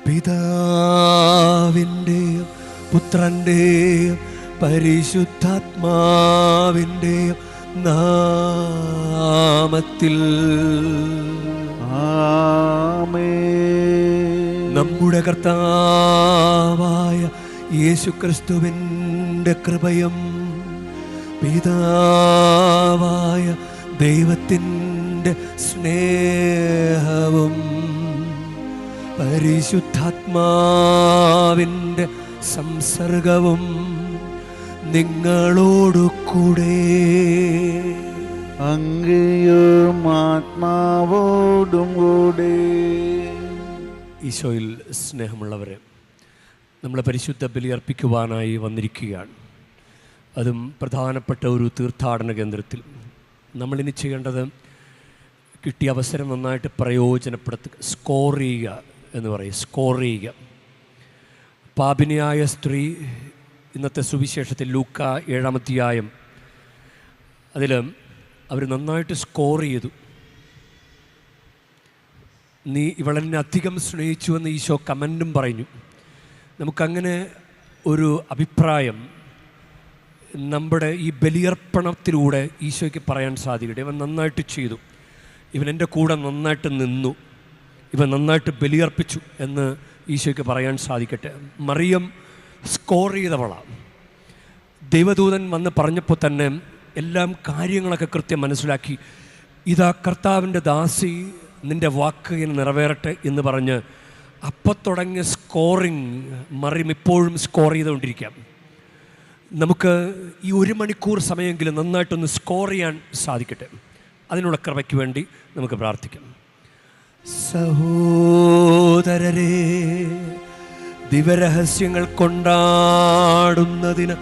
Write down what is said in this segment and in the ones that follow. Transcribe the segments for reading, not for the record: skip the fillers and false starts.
പിതാവിൻ്റെയും പുത്രൻ്റെയും പരിശുദ്ധാത്മാവിൻ്റെയും നാമത്തിൽ ആമേൻ. നമ്മുടെ കർത്താവായ യേശുക്രിസ്തുവിൻ്റെ കൃപയും പിതാവായ ദൈവത്തിൻ്റെ സ്നേഹവും പരിശുദ്ധാത്മാവിൻ്റെ സംസർഗവും നിങ്ങളോടു കൂടെ. അങ്ങയും ആത്മാവോടും കൂടെ. ഈശോയിൽ സ്നേഹമുള്ളവരെ, നമ്മളെ പരിശുദ്ധ ബലി അർപ്പിക്കുവാനായി വന്നിരിക്കുകയാണ്. അതും പ്രധാനപ്പെട്ട ഒരു തീർത്ഥാടന കേന്ദ്രത്തിൽ. നമ്മളിനി ചെയ്യേണ്ടത് കിട്ടിയ അവസരം നന്നായിട്ട് പ്രയോജനപ്പെടുത്തുക, സ്കോർ ചെയ്യുക എന്ന് പറയും, സ്കോർ ചെയ്യുക. പാപിനിയായ സ്ത്രീ ഇന്നത്തെ സുവിശേഷത്തിൽ ലൂക്ക 7-ാം അധ്യായം അതിൽ അവർ നന്നായിട്ട് സ്കോർ ചെയ്തു. നീ ഇവളെന്നെ അധികം സ്നേഹിച്ചുവെന്ന് ഈശോ കമൻറ്റും പറഞ്ഞു. നമുക്കങ്ങനെ ഒരു അഭിപ്രായം നമ്മുടെ ഈ ബലിയർപ്പണത്തിലൂടെ ഈശോയ്ക്ക് പറയാൻ സാധിക്കട്ടെ. ഇവൻ നന്നായിട്ട് ചെയ്തു, ഇവൻ എൻ്റെ കൂടെ നന്നായിട്ട് നിന്നു, ഇവൻ നന്നായിട്ട് ബലിയർപ്പിച്ചു എന്ന് ഈശോയ്ക്ക് പറയാൻ സാധിക്കട്ടെ. മറിയം സ്കോർ ചെയ്തവളാണ്. ദൈവദൂതൻ വന്ന് പറഞ്ഞപ്പോൾ തന്നെ എല്ലാം കാര്യങ്ങളൊക്കെ കൃത്യം മനസ്സിലാക്കി. ഇതാ കർത്താവിൻ്റെ ദാസി, നിൻ്റെ വാക്ക് ഇങ്ങനെ നിറവേറട്ടെ എന്ന് പറഞ്ഞ് അപ്പോൾ തുടങ്ങിയ സ്കോറിങ് മറിയം ഇപ്പോഴും സ്കോർ ചെയ്തുകൊണ്ടിരിക്കാം. നമുക്ക് ഈ 1 മണിക്കൂർ സമയമെങ്കിലും നന്നായിട്ടൊന്ന് സ്കോർ ചെയ്യാൻ സാധിക്കട്ടെ. അതിനുള്ള കൃപയ്ക്ക് വേണ്ടി നമുക്ക് പ്രാർത്ഥിക്കാം. സഹോദരരെ, ദിവരഹസ്യങ്ങൾ കൊണ്ടാടുന്നതിന്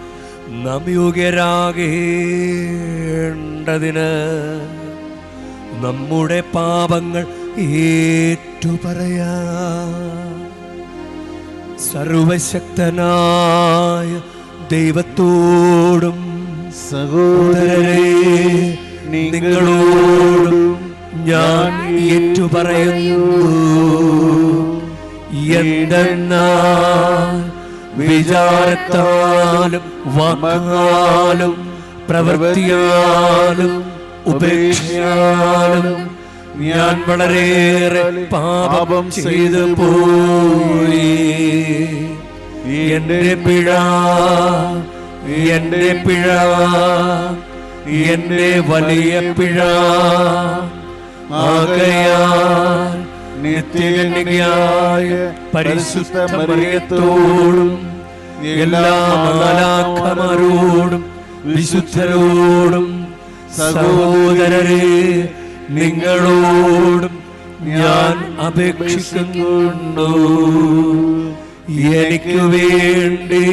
നാം യോഗ്യരാകേണ്ടതിന് നമ്മുടെ പാപങ്ങൾ ഏറ്റുപറയാം. സർവശക്തനായ ദൈവത്തോടും സഹോദരരെ നിങ്ങളോടും ഞാൻ ഏറ്റുപറയുന്നു. എന്തെന്നാൽ വിചാരത്താലും വാക്കാലും പ്രവൃത്തിയാലും ഉപേക്ഷയാലും ഞാൻ വളരെയേറെ പാപം ചെയ്തു പോയി. എൻ്റെ പിഴ, എൻ്റെ പിഴ, എൻ്റെ വലിയ പിഴ. ആകയാൽ നിത്യകന്യകയായ പരിശുദ്ധ മറിയത്തോടും എല്ലാ മാലാഖമാരോടും വിശുദ്ധരോടും സഹോദരരെ നിങ്ങളോടും ഞാൻ അപേക്ഷിക്കുന്നു. എനിക്ക് വേണ്ടി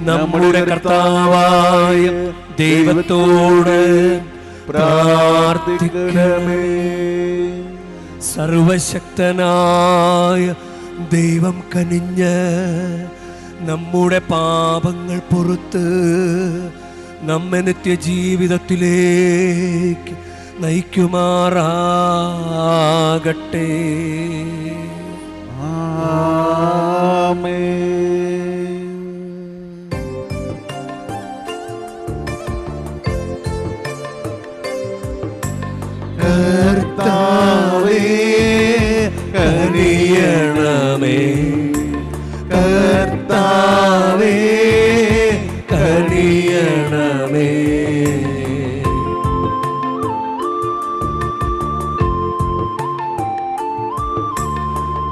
നമ്മുടെ കർത്താവായ ദൈവത്തോട് പ്രാർത്ഥിക്കണമേ. സർവശക്തനായ ദൈവം കനിഞ്ഞ് നമ്മുടെ പാപങ്ങൾ പുറത്ത് നമ്മെ നിത്യജീവിതത്തിലേക്ക് നയിക്കുമാറാകട്ടെ. ആമേൻ. കർത്താവേ കനിയണമേ, കർത്താവേ കനിയണമേ.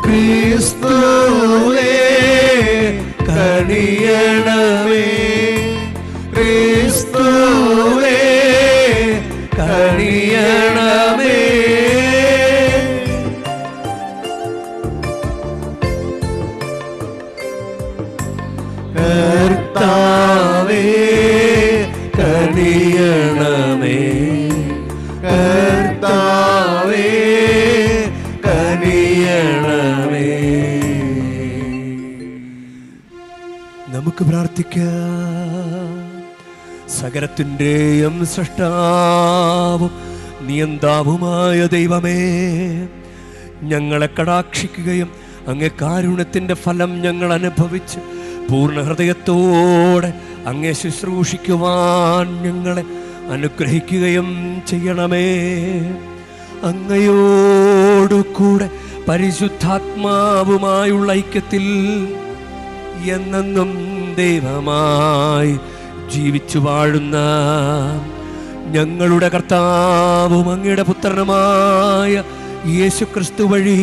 ക്രിസ്തുവേ കനിയണമേ, ക്രിസ്തുവേ കനിയണമേ. കർത്താവേ കനിയണമേ, കർത്താവേ കനിയണമേ. നമുക്ക് പ്രാർത്ഥിക്കാം. സകലത്തിൻ്റെയും സൃഷ്ടാവും നിയന്താവുമായ ദൈവമേ, ഞങ്ങളെ കടാക്ഷിക്കുകയും അങ്ങേ കാരുണ്യത്തിൻ്റെ ഫലം ഞങ്ങൾ അനുഭവിച്ച് പൂർണ്ണ ഹൃദയത്തോടെ അങ്ങേ ശുശ്രൂഷിക്കുവാൻ ഞങ്ങളെ അനുഗ്രഹിക്കുകയും ചെയ്യണമേ. അങ്ങയോടുകൂടെ പരിശുദ്ധാത്മാവുമായുള്ള ഐക്യത്തിൽ എന്നെന്നും ദൈവമായി ജീവിച്ചു വാഴുന്ന ഞങ്ങളുടെ കർത്താവും അങ്ങയുടെ പുത്രനുമായ യേശുക്രിസ്തു വഴി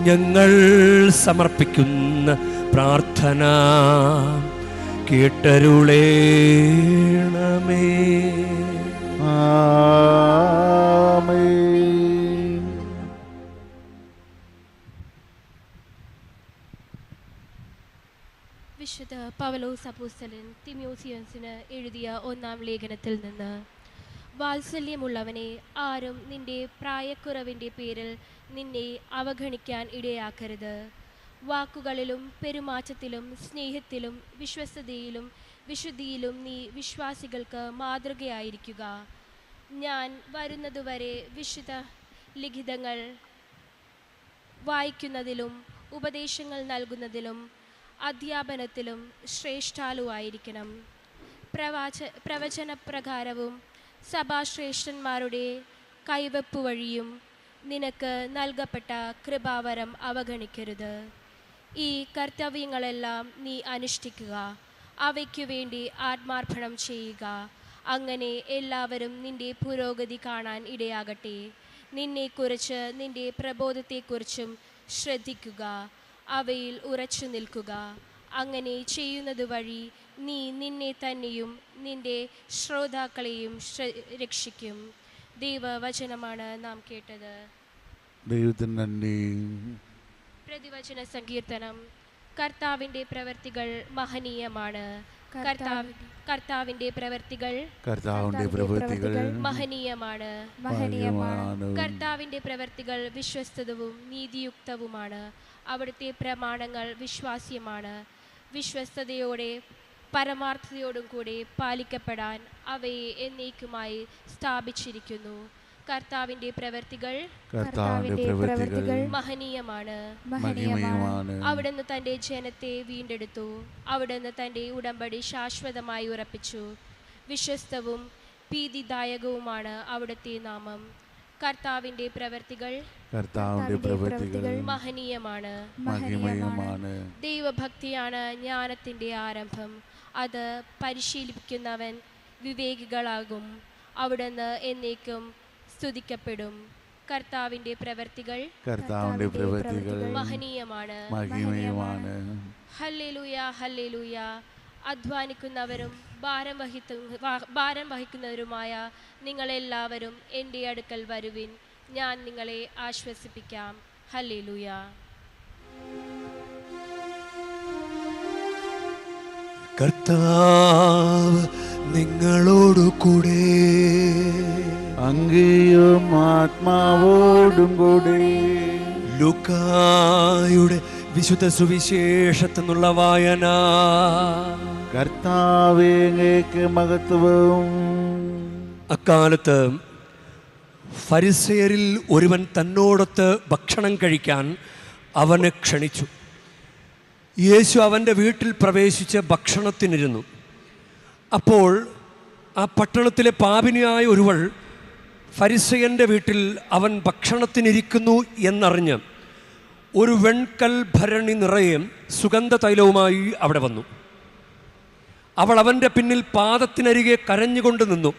ഞങ്ങൾ സമർപ്പിക്കുന്ന പ്രാർത്ഥന കേട്ടരുളേണമേ. ആമേൻ. വിശുദ്ധ പൗലോസ് അപ്പോസ്തലൻ തിമോഥെയോസിന് എഴുതിയ 1-ാം ലേഖനത്തിൽ നിന്ന്: വാത്സല്യമുള്ളവനെ, ആരും നിന്റെ പ്രായക്കുറവിൻ്റെ പേരിൽ നിന്നെ അവഗണിക്കാൻ ഇടയാക്കരുത്. വാക്കുകളിലും പെരുമാറ്റത്തിലും സ്നേഹത്തിലും വിശ്വസ്തതയിലും വിശുദ്ധിയിലും നീ വിശ്വാസികൾക്ക് മാതൃകയായിരിക്കുക. ഞാൻ വരുന്നതുവരെ വിശുദ്ധ ലിഖിതങ്ങൾ വായിക്കുന്നതിലും ഉപദേശങ്ങൾ നൽകുന്നതിലും അധ്യാപനത്തിലും ശ്രേഷ്ഠാലുവായിരിക്കണം. പ്രവചനപ്രകാരവും സഭാശ്രേഷ്ഠന്മാരുടെ കൈവെപ്പ് വഴിയും നിനക്ക് നൽകപ്പെട്ട കൃപാവരം അവഗണിക്കരുത്. ഈ കർത്തവ്യങ്ങളെല്ലാം നീ അനുഷ്ഠിക്കുക, അവയ്ക്കു വേണ്ടി ആത്മാർപ്പണം ചെയ്യുക. അങ്ങനെ എല്ലാവരും നിന്റെ പുരോഗതി കാണാൻ ഇടയാകട്ടെ. നിന്നെക്കുറിച്ച് നിന്റെ പ്രബോധത്തെക്കുറിച്ചും ശ്രദ്ധിക്കുക, അവയിൽ ഉറച്ചു നിൽക്കുക. അങ്ങനെ ചെയ്യുന്നത് വഴി നീ നിന്നെ തന്നെയും നിന്റെ ശ്രോതാക്കളെയും രക്ഷിക്കും. ദൈവവചനമാണ് നാം കേട്ടത്. ദൈവത്തിന് നന്ദി. പ്രതിവചന സങ്കീർത്തനം. കർത്താവിൻ്റെ പ്രവൃത്തികൾ മഹനീയമാണ്. കർത്താവിൻ്റെ പ്രവൃത്തികൾ മഹനീയമാണ്. കർത്താവിൻ്റെ പ്രവൃത്തികൾ വിശ്വസ്തവും നീതിയുക്തവുമാണ്. അവിടുത്തെ പ്രമാണങ്ങൾ വിശ്വാസ്യമാണ്. വിശ്വസ്തയോടെ പരമാർത്ഥതയോടും കൂടി പാലിക്കപ്പെടാൻ അവയെ എന്നേക്കുമായി സ്ഥാപിച്ചിരിക്കുന്നു. കർത്താവിൻ്റെ പ്രവൃത്തികൾ മഹനീയമാണ്. അവിടുന്ന് തൻ്റെ ജനത്തെ വീണ്ടെടുത്തു. അവിടുന്ന് തൻ്റെ ഉടമ്പടി ശാശ്വതമായി ഉറപ്പിച്ചു. വിശ്വസ്തവും ഭീതിദായകവുമാണ് അവിടുത്തെ നാമം. കർത്താവിൻ്റെ പ്രവൃത്തികൾ മഹനീയമാണ്. ദൈവഭക്തിയാണ് ജ്ഞാനത്തിൻ്റെ ആരംഭം. അത് പരിശീലിപ്പിക്കുന്നവൻ വിവേകികളാകും. അവിടുന്ന് എന്നേക്കും സ്തുതിക്കപ്പെടും. കർത്താവിൻ്റെ പ്രവൃത്തികൾ മഹനീയമാണ്. Hallelujah, hallelujah. അധ്വാനിക്കുന്നവരും ഭാരം വഹിക്കുന്നവരുമായ നിങ്ങളെല്ലാവരും എൻ്റെ അടുക്കൽ വരുവിൻ, ഞാൻ നിങ്ങളെ ആശ്വസിപ്പിക്കാം. ഹല്ലേലൂയ. കർത്താവ് നിങ്ങളോടു കൂടെ, അങ്ങയും ആത്മാവോടും കൂടെ. ലൂക്കായുടെ വിശുദ്ധ സുവിശേഷത്തിൽ നിന്നുള്ള വായന. കർത്താവേ, അങ്ങേക്ക് മഹത്വം. അക്കാലത്ത് ഫരിസേയരിൽ ഒരുവൻ തന്നോടൊത്ത് ഭക്ഷണം കഴിക്കാൻ അവനെ ക്ഷണിച്ചു. യേശു അവൻ്റെ വീട്ടിൽ പ്രവേശിച്ച് ഭക്ഷണത്തിനിരുന്നു. അപ്പോൾ ആ പട്ടണത്തിലെ പാപിനിയായ ഒരുവൾ ഫരിസേയൻ്റെ വീട്ടിൽ അവൻ ഭക്ഷണത്തിനിരിക്കുന്നു എന്നറിഞ്ഞ് ഒരു വെൺകൽ ഭരണി നിറയെ സുഗന്ധ തൈലവുമായി അവിടെ വന്നു. അവൾ അവൻ്റെ പിന്നിൽ പാദത്തിനരികെ കരഞ്ഞുകൊണ്ട് നിന്നു.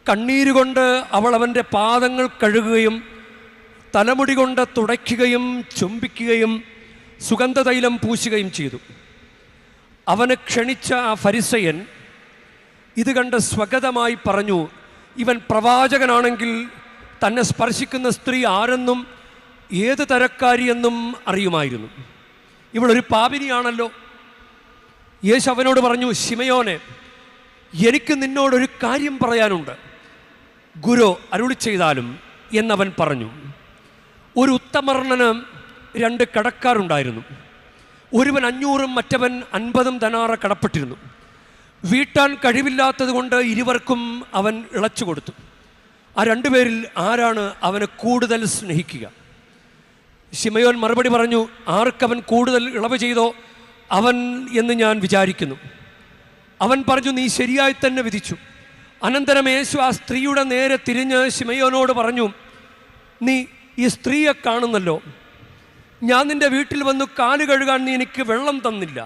കണ്ണീരുകൊണ്ട് അവൾ അവൻ്റെ പാദങ്ങൾ കഴുകുകയും തലമുടി കൊണ്ട് തുടയ്ക്കുകയും ചുംബിക്കുകയും സുഗന്ധതൈലം പൂശുകയും ചെയ്തു. അവനെ ക്ഷണിച്ച ആ ഫരിസയൻ ഇത് കണ്ട് സ്വഗതമായി പറഞ്ഞു, ഇവൻ പ്രവാചകനാണെങ്കിൽ തന്നെ സ്പർശിക്കുന്ന സ്ത്രീ ആരെന്നും ഏത് തരക്കാരിയെന്നും അറിയുമായിരുന്നു. ഇവളൊരു പാപിനിയാണല്ലോ. യേശു അവനോട് പറഞ്ഞു, ശിമയോനെ, എനിക്ക് നിന്നോടൊരു കാര്യം പറയാനുണ്ട്, ഗുരു അരുളി ചെയ്താലും എന്നവൻ പറഞ്ഞു. ഒരു ഉത്തമർണന് 2 കടക്കാരുണ്ടായിരുന്നു. ഒരുവൻ 500 മറ്റവൻ 50 ധനാറ കടപ്പെട്ടിരുന്നു. വീട്ടാൻ കഴിവില്ലാത്തത് കൊണ്ട് ഇരുവർക്കും അവൻ ഇളച്ചു കൊടുത്തു. ആ 2 പേരിൽ ആരാണ് അവനെ കൂടുതൽ സ്നേഹിക്കുക? ശിമയോൻ മറുപടി പറഞ്ഞു, ആർക്കവൻ കൂടുതൽ ഇളവ് ചെയ്തോ അവൻ എന്ന് ഞാൻ വിചാരിക്കുന്നു. അവൻ പറഞ്ഞു, നീ ശരിയായി തന്നെ വിധിച്ചു. അനന്തരം യേശു ആ സ്ത്രീയുടെ നേരെ തിരിഞ്ഞ് ശിമയോനോട് പറഞ്ഞു, നീ ഈ സ്ത്രീയെ കാണുന്നല്ലോ. ഞാൻ നിൻ്റെ വീട്ടിൽ വന്നു കാല് കഴുകാൻ നീ എനിക്ക് വെള്ളം തന്നില്ല.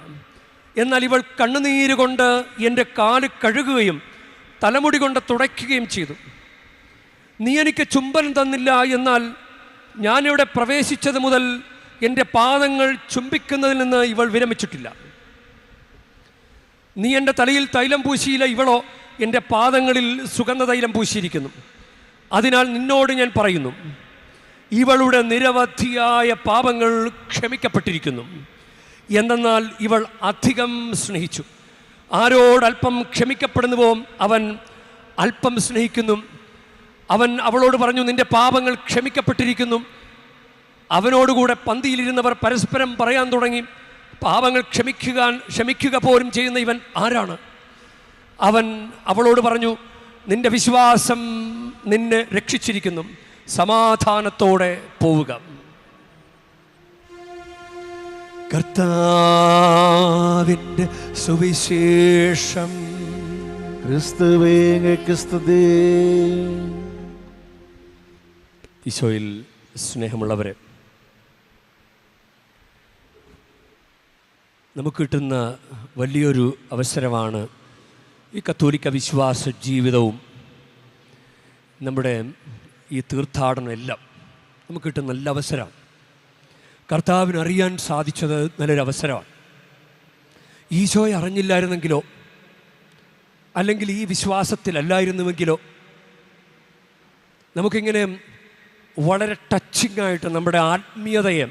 എന്നാൽ ഇവൾ കണ്ണുനീര് കൊണ്ട് എൻ്റെ കാല് കഴുകുകയും തലമുടി കൊണ്ട് തുടയ്ക്കുകയും ചെയ്തു. നീ എനിക്ക് ചുംബനം തന്നില്ല. എന്നാൽ ഞാനിവിടെ പ്രവേശിച്ചത് മുതൽ എൻ്റെ പാദങ്ങൾ ചുംബിക്കുന്നതിൽ നിന്ന് ഇവൾ വിരമിച്ചിട്ടില്ല. നീ എൻ്റെ തലയിൽ തൈലം പൂശിയില്ല, ഇവളോ എൻ്റെ പാദങ്ങളിൽ സുഗന്ധ തൈലം പൂശിയിരിക്കുന്നു. അതിനാൽ നിന്നോട് ഞാൻ പറയുന്നു, ഇവളുടെ നിരവധിയായ പാപങ്ങൾ ക്ഷമിക്കപ്പെട്ടിരിക്കുന്നു. എന്തെന്നാൽ ഇവൾ അധികം സ്നേഹിച്ചു. ആരോടൽപ്പം ക്ഷമിക്കപ്പെടുന്നുവോ അവൻ അല്പം സ്നേഹിക്കുന്നു. അവൻ അവളോട് പറഞ്ഞു, നിന്റെ പാപങ്ങൾ ക്ഷമിക്കപ്പെട്ടിരിക്കുന്നു. അവനോടുകൂടെ പന്തിയിലിരുന്നവർ പരസ്പരം പറയാൻ തുടങ്ങി, പാപങ്ങൾ ക്ഷമിക്കുക പോലും ചെയ്യുന്ന ഇവൻ ആരാണ്? അവൻ അവളോട് പറഞ്ഞു, നിന്റെ വിശ്വാസം നിന്നെ രക്ഷിച്ചിരിക്കുന്നു, സമാധാനത്തോടെ പോവുക. കർത്താവിൻ്റെ സുവിശേഷം. ക്രിസ്തുവേ അങ്ങേക്ക് സ്തുതി. ഈശോയിൽ സ്നേഹമുള്ളവരെ, നമുക്ക് കിട്ടുന്ന വലിയൊരു അവസരമാണ് ഈ കത്തോലിക്ക വിശ്വാസ ജീവിതവും നമ്മുടെ ഈ തീർത്ഥാടനം എല്ലാം നമുക്ക് കിട്ടുന്ന നല്ല അവസരമാണ്. കർത്താവിന് അറിയാൻ സാധിച്ചത് നല്ലൊരു അവസരമാണ്. ഈശോയെ അറിഞ്ഞില്ലായിരുന്നെങ്കിലോ അല്ലെങ്കിൽ ഈ വിശ്വാസത്തിലല്ലായിരുന്നുവെങ്കിലോ നമുക്കിങ്ങനെ വളരെ ടച്ചിങ്ങായിട്ട് നമ്മുടെ ആത്മീയതയെ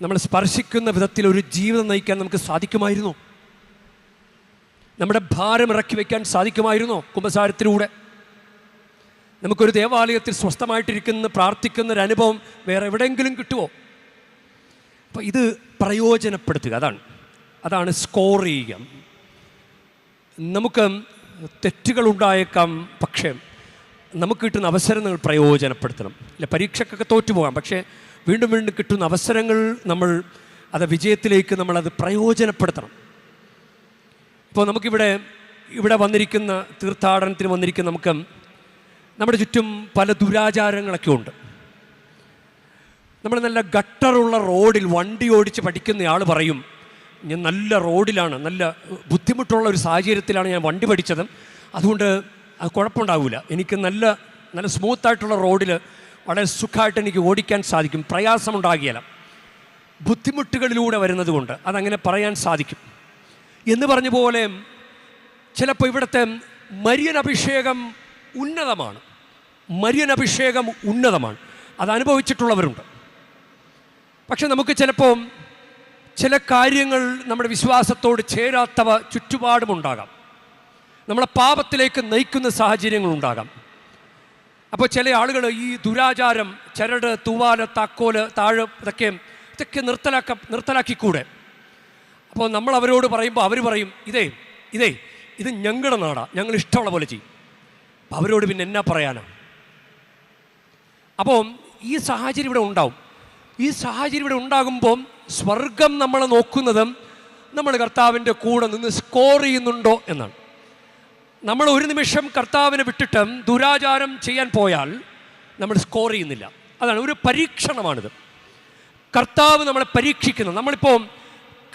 നമ്മൾ സ്പർശിക്കുന്ന വിധത്തിൽ ഒരു ജീവിതം നയിക്കാൻ നമുക്ക് സാധിക്കുമായിരുന്നോ? നമ്മുടെ ഭാരം ഇറക്കി വയ്ക്കാൻ സാധിക്കുമായിരുന്നോ? കുമ്പസാരത്തിലൂടെ നമുക്കൊരു ദേവാലയത്തിൽ സ്വസ്ഥമായിട്ടിരിക്കുന്ന പ്രാർത്ഥിക്കുന്നൊരനുഭവം വേറെ എവിടെയെങ്കിലും കിട്ടുമോ? അപ്പോൾ ഇത് പ്രയോജനപ്പെടുത്തുക, അതാണ് സ്കോർ ചെയ്യുക. നമുക്ക് തെറ്റുകളുണ്ടായേക്കാം, പക്ഷേ നമുക്ക് കിട്ടുന്ന അവസരങ്ങൾ പ്രയോജനപ്പെടുത്തണം. ഇല്ല, പരീക്ഷയ്ക്കൊക്കെ തോറ്റുപോകാം, പക്ഷേ വീണ്ടും വീണ്ടും കിട്ടുന്ന അവസരങ്ങൾ നമ്മൾ അത് വിജയത്തിലേക്ക് നമ്മളത് പ്രയോജനപ്പെടുത്തണം. ഇപ്പോൾ ഇവിടെ വന്നിരിക്കുന്ന തീർത്ഥാടനത്തിന് വന്നിരിക്കുന്ന നമുക്ക് നമ്മുടെ ചുറ്റും പല ദുരാചാരങ്ങളൊക്കെ ഉണ്ട്. നമ്മൾ നല്ല ഗട്ടറുള്ള റോഡിൽ വണ്ടി ഓടിച്ച് പഠിക്കുന്ന ആൾ പറയും, ഞാൻ നല്ല റോഡിലാണ്, നല്ല ബുദ്ധിമുട്ടുള്ള ഒരു സാഹചര്യത്തിലാണ് ഞാൻ വണ്ടി പഠിച്ചത്, അതുകൊണ്ട് അത് കുഴപ്പമുണ്ടാവില്ല, എനിക്ക് നല്ല സ്മൂത്തായിട്ടുള്ള റോഡിൽ വളരെ സുഖമായിട്ട് എനിക്ക് ഓടിക്കാൻ സാധിക്കും, പ്രയാസമുണ്ടാകില്ല, ബുദ്ധിമുട്ടുകളിലൂടെ വരുന്നത് കൊണ്ട് അതങ്ങനെ പറയാൻ സാധിക്കും എന്ന് പറഞ്ഞ പോലെ ചിലപ്പോൾ ഇവിടുത്തെ മരിയനഭിഷേകം ഉന്നതമാണ്, അത് അനുഭവിച്ചിട്ടുള്ളവരുണ്ട്. പക്ഷെ നമുക്ക് ചിലപ്പോൾ ചില കാര്യങ്ങൾ നമ്മുടെ വിശ്വാസത്തോട് ചേരാത്തവ ചുറ്റുപാടുമുണ്ടാകാം, നമ്മളെ പാപത്തിലേക്ക് നയിക്കുന്ന സാഹചര്യങ്ങളുണ്ടാകാം. അപ്പോൾ ചില ആളുകൾ ഈ ദുരാചാരം, ചരട്, തൂവാല, താക്കോല്, താഴ് ഇതൊക്കെ നിർത്തലാക്കിക്കൂടെ? അപ്പോൾ നമ്മൾ അവരോട് പറയുമ്പോൾ അവർ പറയും, ഇത് ഞങ്ങളുടെ നാടാണ്, ഞങ്ങൾ ഇഷ്ടമുള്ള പോലെ ചെയ്യും. അവരോട് പിന്നെ എന്നാ പറയാനാണ്? അപ്പോൾ ഈ സാഹചര്യം ഇവിടെ ഉണ്ടാവും. ഈ സാഹചര്യം ഇവിടെ ഉണ്ടാകുമ്പോൾ സ്വർഗം നമ്മളെ നോക്കുന്നത് നമ്മൾ കർത്താവിൻ്റെ കൂടെ നിന്ന് സ്കോർ ചെയ്യുന്നുണ്ടോ എന്നാണ്. നമ്മൾ ഒരു നിമിഷം കർത്താവിനെ വിട്ടിട്ട് ദുരാചാരം ചെയ്യാൻ പോയാൽ നമ്മൾ സ്കോർ ചെയ്യുന്നില്ല. അതാണ് ഒരു പരീക്ഷണമാണിത്. കർത്താവ് നമ്മളെ പരീക്ഷിക്കുന്നത്. നമ്മളിപ്പോൾ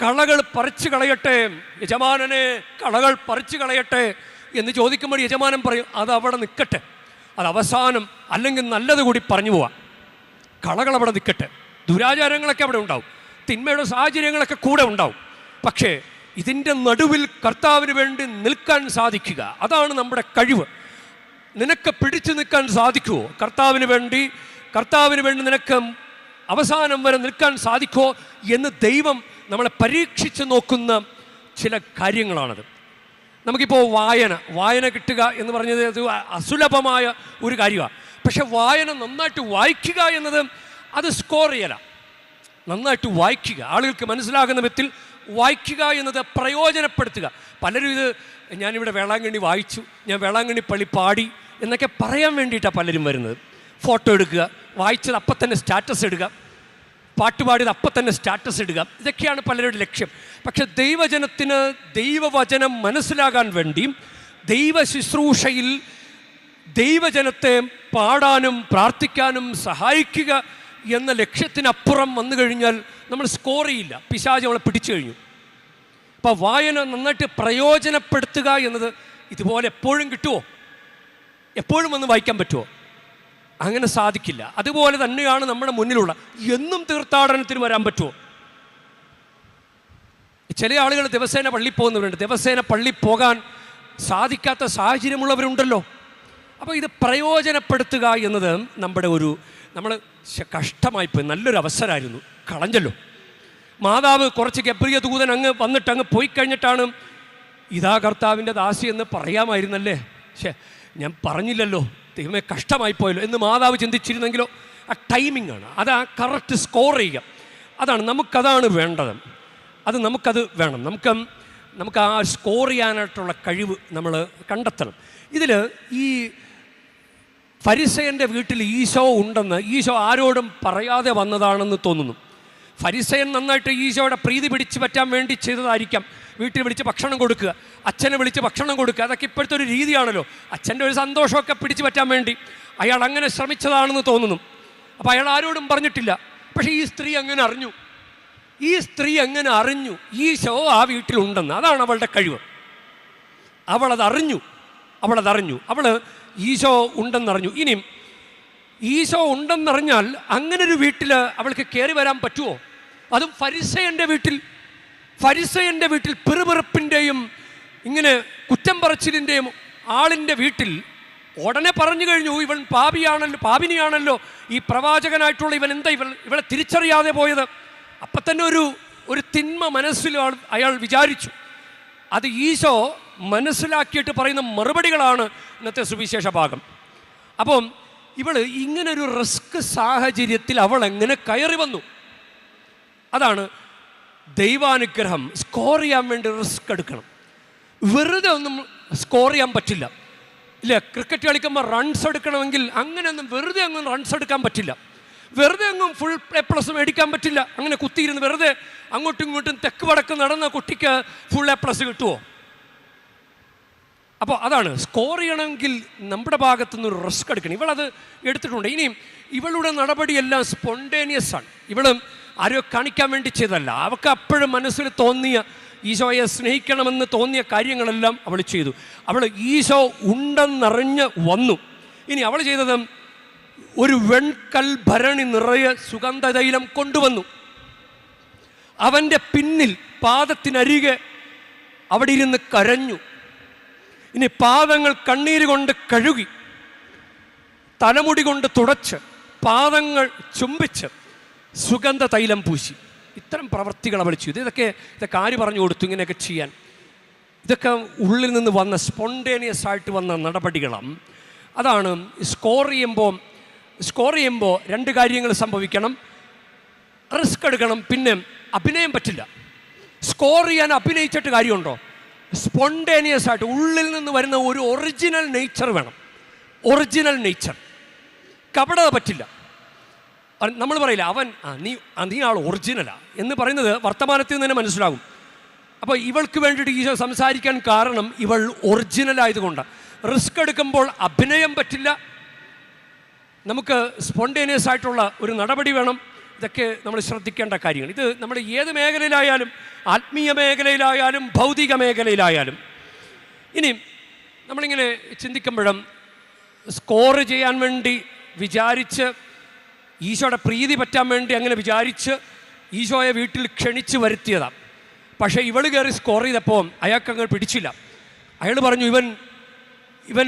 കളകൾ പറിച്ചു കളയട്ടെ യജമാനനെ, കളകൾ പറിച്ചു കളയട്ടെ എന്ന് ചോദിക്കുമ്പോൾ യജമാനൻ പറയും, അത് അവിടെ നിൽക്കട്ടെ, അത് അവസാനം, അല്ലെങ്കിൽ നല്ലത് കൂടി പറഞ്ഞു പോവാം. കളകൾ അവിടെ നിൽക്കട്ടെ, ദുരാചാരങ്ങളൊക്കെ അവിടെ ഉണ്ടാവും, തിന്മയുടെ സാഹചര്യങ്ങളൊക്കെ കൂടെ ഉണ്ടാവും. പക്ഷേ ഇതിൻ്റെ നടുവിൽ കർത്താവിന് വേണ്ടി നിൽക്കാൻ സാധിക്കുക, അതാണ് നമ്മുടെ കഴിവ്. നിനക്ക് പിടിച്ചു നിൽക്കാൻ സാധിക്കുമോ? കർത്താവിന് വേണ്ടി നിനക്ക് അവസാനം വരെ നിൽക്കാൻ സാധിക്കുമോ എന്ന് ദൈവം നമ്മളെ പരീക്ഷിച്ച് നോക്കുന്ന ചില കാര്യങ്ങളാണത്. നമുക്കിപ്പോൾ വായന കിട്ടുക എന്ന് പറഞ്ഞത് അത് അസുലഭമായ ഒരു കാര്യമാണ്. പക്ഷെ വായന നന്നായിട്ട് വായിക്കുക എന്നത് അത് സ്കോർ ചെയ്യല. നന്നായിട്ട് വായിക്കുക, ആളുകൾക്ക് മനസ്സിലാകുന്ന വിധത്തിൽ വായിക്കുക എന്നത് പ്രയോജനപ്പെടുത്തുക. പലരും ഇത് ഞാനിവിടെ വേളാങ്കണ്ണി വായിച്ചു, ഞാൻ വേളാങ്കണ്ണി പള്ളി പാടി എന്നൊക്കെ പറയാൻ വേണ്ടിയിട്ടാണ് പലരും വരുന്നത്. ഫോട്ടോ എടുക്കുക, വായിച്ചത് അപ്പം തന്നെ സ്റ്റാറ്റസ് ഇടുക. പാട്ടുപാടിയത് അപ്പം തന്നെ സ്റ്റാറ്റസ് ഇടുക, ഇതൊക്കെയാണ് പലരുടെ ലക്ഷ്യം. പക്ഷെ ദൈവജനത്തിന് ദൈവവചനം മനസ്സിലാകാൻ വേണ്ടി ദൈവ ശുശ്രൂഷയിൽ ദൈവജനത്തെ പാടാനും പ്രാർത്ഥിക്കാനും സഹായിക്കുക എന്ന ലക്ഷ്യത്തിനപ്പുറം വന്നു കഴിഞ്ഞാൽ നമ്മൾ സ്കോർ ചെയ്യില്ല, പിശാച് നമ്മളെ പിടിച്ചു കഴിഞ്ഞു. അപ്പോൾ വായന നന്നായിട്ട് പ്രയോജനപ്പെടുത്തുക എന്നത് ഇതുപോലെ എപ്പോഴും കിട്ടുമോ? എപ്പോഴും വന്ന് വായിക്കാൻ പറ്റുമോ? അങ്ങനെ സാധിക്കില്ല. അതുപോലെ തന്നെയാണ് നമ്മുടെ മുന്നിലുള്ള എന്നും തീർത്ഥാടനത്തിന് വരാൻ പറ്റുമോ? ചില ആളുകൾ ദിവസേന പള്ളിയിൽ പോകുന്നവരുണ്ട്, ദിവസേന പള്ളിയിൽ പോകാൻ സാധിക്കാത്ത സാഹചര്യമുള്ളവരുണ്ടല്ലോ. അപ്പോൾ ഇത് പ്രയോജനപ്പെടുത്തുക എന്നത് നമ്മൾ കഷ്ടമായിപ്പോയി, നല്ലൊരു അവസരമായിരുന്നു, കളഞ്ഞല്ലോ. മാതാവ് കുറച്ച് ഗബ്രിയ ദൂതൻ വന്നിട്ട് അങ്ങ് പോയി കഴിഞ്ഞിട്ടാണ് ഇതാ കർത്താവിൻ്റെ ദാസി എന്ന് പറയാമായിരുന്നല്ലേ, ഞാൻ പറഞ്ഞില്ലല്ലോ, ദൈവമേ കഷ്ടമായിപ്പോയല്ലോ എന്ന് മാതാവ് ചിന്തിച്ചിരുന്നെങ്കിലോ. ആ ടൈമിംഗ് ആണ്, അത് ആ കറക്റ്റ് സ്കോർ ചെയ്യുക, നമുക്കതാണ് വേണ്ടത്. നമുക്കത് വേണം. നമുക്ക് ആ സ്കോർ ചെയ്യാനായിട്ടുള്ള കഴിവ് നമ്മൾ കണ്ടെത്തണം. ഇതിൽ ഈ ഫരിസയൻ്റെ വീട്ടിൽ ഈശോ ഉണ്ടെന്ന് ഈശോ ആരോടും പറയാതെ വന്നതാണെന്ന് തോന്നുന്നു. ഫരിസയൻ നന്നായിട്ട് ഈശോയുടെ പ്രീതി പിടിച്ചു പറ്റാൻ വേണ്ടി ചെയ്തതായിരിക്കാം. വീട്ടിൽ വിളിച്ച് ഭക്ഷണം കൊടുക്കുക, അച്ഛനെ വിളിച്ച് ഭക്ഷണം കൊടുക്കുക, അതൊക്കെ ഇപ്പോഴത്തെ ഒരു രീതിയാണല്ലോ. അച്ഛൻ്റെ ഒരു സന്തോഷമൊക്കെ പിടിച്ചു പറ്റാൻ വേണ്ടി അയാൾ അങ്ങനെ ശ്രമിച്ചതാണെന്ന് തോന്നുന്നു. അപ്പോൾ അയാൾ ആരോടും പറഞ്ഞിട്ടില്ല. പക്ഷേ ഈ സ്ത്രീ അങ്ങനെ അറിഞ്ഞു ഈശോ ആ വീട്ടിലുണ്ടെന്ന്. അതാണ് അവളുടെ കഴിവ്. അവളതറിഞ്ഞു. അവൾ ഈശോ ഉണ്ടെന്നറിഞ്ഞു. ഇനിയും ഈശോ ഉണ്ടെന്നറിഞ്ഞാൽ അങ്ങനൊരു വീട്ടിൽ അവൾക്ക് കയറി വരാൻ പറ്റുമോ? അതും ഫരിസയൻ്റെ വീട്ടിൽ പിറുപിറുപ്പിൻ്റെയും ഇങ്ങനെ കുറ്റം പറച്ചിലിൻ്റെയും ആളിൻ്റെ വീട്ടിൽ ഉടനെ പറഞ്ഞു കഴിഞ്ഞു, ഇവൻ പാപിനിയാണല്ലോ, ഈ പ്രവാചകനായിട്ടുള്ള ഇവൻ എന്താ ഇവളെ തിരിച്ചറിയാതെ പോയത്. അപ്പം തന്നെ ഒരു തിന്മ മനസ്സിൽ അയാൾ വിചാരിച്ചു. അത് ഈശോ മനസ്സിലാക്കിയിട്ട് പറയുന്ന മറുപടികളാണ് ഇന്നത്തെ സുവിശേഷ ഭാഗം. അപ്പം ഇവൾ ഇങ്ങനൊരു റിസ്ക് സാഹചര്യത്തിൽ അവൾ എങ്ങനെ കയറി വന്നു? അതാണ് ദൈവാനുഗ്രഹം. സ്കോർ ചെയ്യാൻ വേണ്ടി റിസ്ക് എടുക്കണം. വെറുതെ ഒന്നും സ്കോർ ചെയ്യാൻ പറ്റില്ല. ഇല്ല, ക്രിക്കറ്റ് കളിക്കുമ്പോൾ റൺസ് എടുക്കണമെങ്കിൽ അങ്ങനെയൊന്നും വെറുതെ ഒന്നും റൺസ് എടുക്കാൻ പറ്റില്ല. വെറുതെ ഒന്നും ഫുൾ A+ മേടിക്കാൻ പറ്റില്ല. അങ്ങനെ കുത്തിയിരുന്ന് വെറുതെ അങ്ങോട്ടും ഇങ്ങോട്ടും തെക്ക് വടക്ക് നടന്ന കുട്ടിക്ക് ഫുൾ A+ കിട്ടുമോ? അപ്പോൾ അതാണ്, സ്കോർ ചെയ്യണമെങ്കിൽ നമ്മുടെ ഭാഗത്തുനിന്ന് ഒരു റിസ്ക് എടുക്കണം. ഇവളത് എടുത്തിട്ടുണ്ട്. ഇനിയും ഇവളുടെ നടപടിയെല്ലാം സ്പോണ്ടേനിയസ് ആണ്. ഇവൾ ആരോ കാണിക്കാൻ വേണ്ടി ചെയ്തല്ല. അവൾക്ക് അപ്പോഴും മനസ്സിൽ തോന്നിയ, ഈശോയെ സ്നേഹിക്കണമെന്ന് തോന്നിയ കാര്യങ്ങളെല്ലാം അവൾ ചെയ്തു. അവൾ ഈശോ ഉണ്ടെന്നറിഞ്ഞ് വന്നു. ഇനി അവൾ ചെയ്തത് ഒരു വെൺകൽ ഭരണി നിറയെ സുഗന്ധതൈലം കൊണ്ടുവന്നു. അവൻ്റെ പിന്നിൽ പാദത്തിനരികെ അവിടെ ഇരുന്ന് കരഞ്ഞു. ഇനി പാദങ്ങൾ കണ്ണീര് കൊണ്ട് കഴുകി, തലമുടി കൊണ്ട് തുടച്ച്, പാദങ്ങൾ ചുംബിച്ച് സുഗന്ധ തൈലം പൂശി. ഇത്തരം പ്രവൃത്തികൾ അവൾ ചെയ്തു. ഇതൊക്കെ ആര് പറഞ്ഞു കൊടുത്തു ഇങ്ങനെയൊക്കെ ചെയ്യാൻ? ഇതൊക്കെ ഉള്ളിൽ നിന്ന് വന്ന സ്പോണ്ടേനിയസ് ആയിട്ട് വന്ന നടപടികളാണ്. അതാണ് സ്കോർ ചെയ്യുമ്പോൾ രണ്ട് കാര്യങ്ങൾ സംഭവിക്കണം. റിസ്ക് എടുക്കണം, പിന്നെ അഭിനയം പറ്റില്ല. സ്കോർ ചെയ്യാൻ അഭിനയിച്ചിട്ട് കാര്യമുണ്ടോ? സ്പോണ്ടേനിയസ് ആയിട്ട് ഉള്ളിൽ നിന്ന് വരുന്ന ഒരു ഒറിജിനൽ നേച്ചർ വേണം. ഒറിജിനൽ നേച്ചർ, കപടത പറ്റില്ല. നമ്മൾ പറയില്ല നീ ആൾ ഒറിജിനലാ എന്ന് പറയുന്നത് വർത്തമാനത്തിൽ നിന്ന് തന്നെ മനസ്സിലാകും. അപ്പോൾ ഇവൾക്ക് വേണ്ടിയിട്ട് ഈശോ സംസാരിക്കാൻ കാരണം ഇവൾ ഒറിജിനലായതുകൊണ്ടാണ്. റിസ്ക് എടുക്കുമ്പോൾ അഭിനയം പറ്റില്ല. നമുക്ക് സ്പോണ്ടേനിയസ് ആയിട്ടുള്ള ഒരു നടപടി വേണം. ഇതൊക്കെ നമ്മൾ ശ്രദ്ധിക്കേണ്ട കാര്യങ്ങൾ. ഇത് നമ്മൾ ഏത് മേഖലയിലായാലും, ആത്മീയ മേഖലയിലായാലും ഭൗതിക മേഖലയിലായാലും. ഇനി നമ്മളിങ്ങനെ ചിന്തിക്കുമ്പോഴും സ്കോർ ചെയ്യാൻ വേണ്ടി വിചാരിച്ച്, ഈശോയുടെ പ്രീതി പറ്റാൻ വേണ്ടി അങ്ങനെ വിചാരിച്ച് ഈശോയെ വീട്ടിൽ ക്ഷണിച്ച് വരുത്തിയതാണ്. പക്ഷേ ഇവൾ കയറി സ്കോർ ചെയ്തപ്പോൾ അയാൾക്കങ്ങനെ പിടിച്ചില്ല. അയാൾ പറഞ്ഞു, ഇവൻ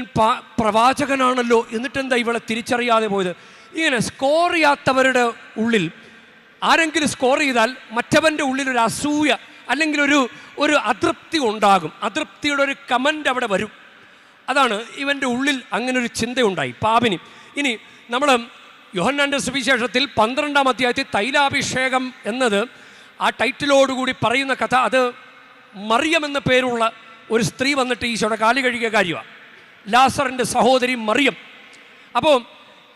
പ്രവാചകനാണല്ലോ, എന്നിട്ടെന്താ ഇവളെ തിരിച്ചറിയാതെ പോയത്? ഇങ്ങനെ സ്കോർ ചെയ്യാത്തവരുടെ ഉള്ളിൽ ആരെങ്കിലും സ്കോർ ചെയ്താൽ മറ്റവൻ്റെ ഉള്ളിൽ ഒരു അസൂയ അല്ലെങ്കിൽ ഒരു അതൃപ്തി ഉണ്ടാകും. അതൃപ്തിയുടെ ഒരു കമൻ്റ് അവിടെ വരും. അതാണ് ഇവൻ്റെ ഉള്ളിൽ അങ്ങനെ ഒരു ചിന്തയുണ്ടായി, പാപിനി. ഇനി നമ്മൾ യോഹന്നാൻ്റെ സുവിശേഷത്തിൽ 12-ാം അധ്യായത്തിൽ തൈലാഭിഷേകം എന്നത് ആ ടൈറ്റിലോടുകൂടി പറയുന്ന കഥ, അത് മറിയം എന്ന പേരുള്ള ഒരു സ്ത്രീ വന്നിട്ട് ഈശോയുടെ കാല് കഴുകിയ കാര്യമാണ്. ലാസറിൻ്റെ സഹോദരി മറിയം. അപ്പോൾ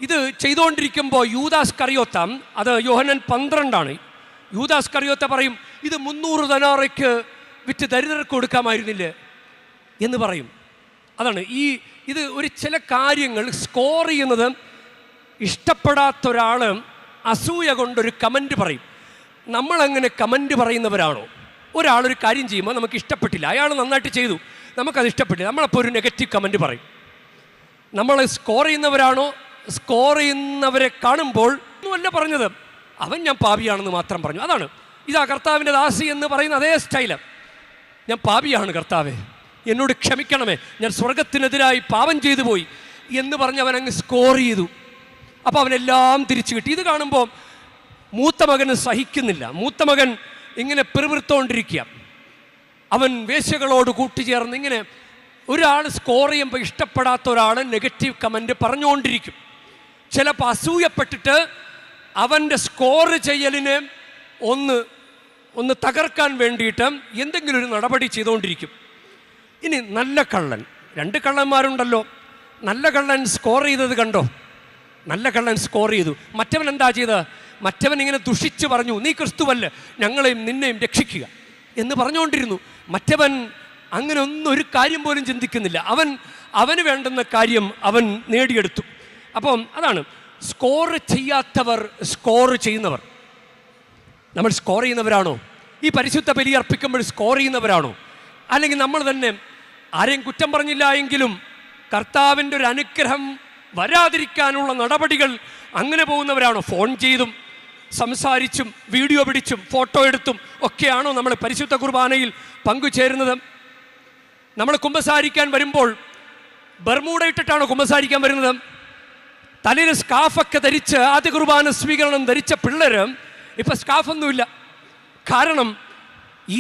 ഇത് ചെയ്തുകൊണ്ടിരിക്കുമ്പോൾ യൂദാസ് കറിയോത്ത, അത് യോഹന്നാൻ 12 യൂദാസ് കറിയോത്ത പറയും, ഇത് 300 ദനാറയ്ക്ക് വിറ്റ് ദരിദ്രർക്ക് കൊടുക്കാമായിരുന്നില്ലേ എന്ന് പറയും. അതാണ് ഇത് ഒരു ചില കാര്യങ്ങൾ സ്കോർ ചെയ്യുന്നത്. ഇഷ്ടപ്പെടാത്ത ഒരാൾ അസൂയ കൊണ്ടൊരു കമൻറ്റ് പറയും. നമ്മളങ്ങനെ കമൻറ്റ് പറയുന്നവരാണോ? ഒരാളൊരു കാര്യം ചെയ്യുമ്പോൾ നമുക്ക് ഇഷ്ടപ്പെട്ടില്ല, അയാൾ നന്നായിട്ട് ചെയ്തു, നമുക്കത് ഇഷ്ടപ്പെട്ടില്ല, നമ്മളപ്പോൾ ഒരു നെഗറ്റീവ് കമൻറ്റ് പറയും. നമ്മൾ സ്കോർ ചെയ്യുന്നവരാണോ? സ്കോർ ചെയ്യുന്നവരെ കാണുമ്പോൾ ഒന്നുമല്ല പറഞ്ഞത്, അവൻ ഞാൻ പാപിയാണെന്ന് മാത്രം പറഞ്ഞു. അതാണ് ഇതാ കർത്താവിൻ്റെ ദാസി എന്ന് പറയുന്ന അതേ സ്റ്റൈല്. ഞാൻ പാപിയാണ് കർത്താവേ, എന്നോട് ക്ഷമിക്കണമേ, ഞാൻ സ്വർഗത്തിനെതിരായി പാപം ചെയ്തു പോയി എന്ന് പറഞ്ഞ് അവൻ അങ്ങ് സ്കോർ ചെയ്തു. അപ്പോൾ അവനെല്ലാം തിരിച്ചു കിട്ടി. ഇത് കാണുമ്പോൾ മൂത്ത മകന് സഹിക്കുന്നില്ല. മൂത്ത മകൻ ഇങ്ങനെ പിറുപിറുത്തോണ്ടിരിക്കുക. അവൻ വേശ്യകളോട് കൂട്ടിച്ചേർന്ന് ഇങ്ങനെ ഒരാൾ സ്കോർ ചെയ്യുമ്പോൾ ഇഷ്ടപ്പെടാത്ത ഒരാൾ നെഗറ്റീവ് കമൻറ്റ് പറഞ്ഞുകൊണ്ടിരിക്കും. ചിലപ്പോൾ അസൂയപ്പെട്ടിട്ട് അവൻ്റെ സ്കോർ ചെയ്യലിനെ ഒന്ന് തകർക്കാൻ വേണ്ടിയിട്ട് എന്തെങ്കിലും ഒരു നടപടി ചെയ്തുകൊണ്ടിരിക്കും. ഇനി നല്ല കള്ളൻ, 2 കള്ളന്മാരുണ്ടല്ലോ. നല്ല കള്ളൻ സ്കോർ ചെയ്തത് കണ്ടോ? നല്ല കള്ളൻ സ്കോർ ചെയ്തു. മറ്റവൻ എന്താ ചെയ്തത്? മറ്റവൻ ഇങ്ങനെ ദുഷിച്ച് പറഞ്ഞു, നീ ക്രിസ്തുവല്ല, ഞങ്ങളെയും നിന്നെയും രക്ഷിക്കുക എന്ന് പറഞ്ഞുകൊണ്ടിരുന്നു. മറ്റവൻ അങ്ങനെ ഒരു കാര്യം പോലും ചിന്തിക്കുന്നില്ല. അവന് വേണ്ടുന്ന കാര്യം അവൻ നേടിയെടുത്തു. അപ്പം അതാണ് സ്കോർ ചെയ്യാത്തവർ, സ്കോർ ചെയ്യുന്നവർ. നമ്മൾ സ്കോർ ചെയ്യുന്നവരാണോ? ഈ പരിശുദ്ധ ബലി അർപ്പിക്കുമ്പോൾ സ്കോർ ചെയ്യുന്നവരാണോ? അല്ലെങ്കിൽ നമ്മൾ തന്നെ ആരെയും കുറ്റം പറഞ്ഞില്ല എങ്കിലും കർത്താവിൻ്റെ ഒരു അനുഗ്രഹം വരാതിരിക്കാനുള്ള നടപടികൾ അങ്ങനെ പോകുന്നവരാണോ? ഫോൺ ചെയ്തും സംസാരിച്ചും വീഡിയോ പിടിച്ചും ഫോട്ടോ എടുത്തും ഒക്കെയാണോ നമ്മൾ പരിശുദ്ധ കുർബാനയിൽ പങ്കുചേരുന്നത്? നമ്മൾ കുമ്പസാരിക്കാൻ വരുമ്പോൾ ബർമൂഡ ഇട്ടിട്ടാണോ കുമ്പസാരിക്കാൻ വരുന്നത്? തലയിൽ സ്കാഫൊക്കെ ധരിച്ച് ആദ്യ കുർബാന സ്വീകരണം ധരിച്ച പിള്ളേർ ഇപ്പം സ്കാഫൊന്നുമില്ല. കാരണം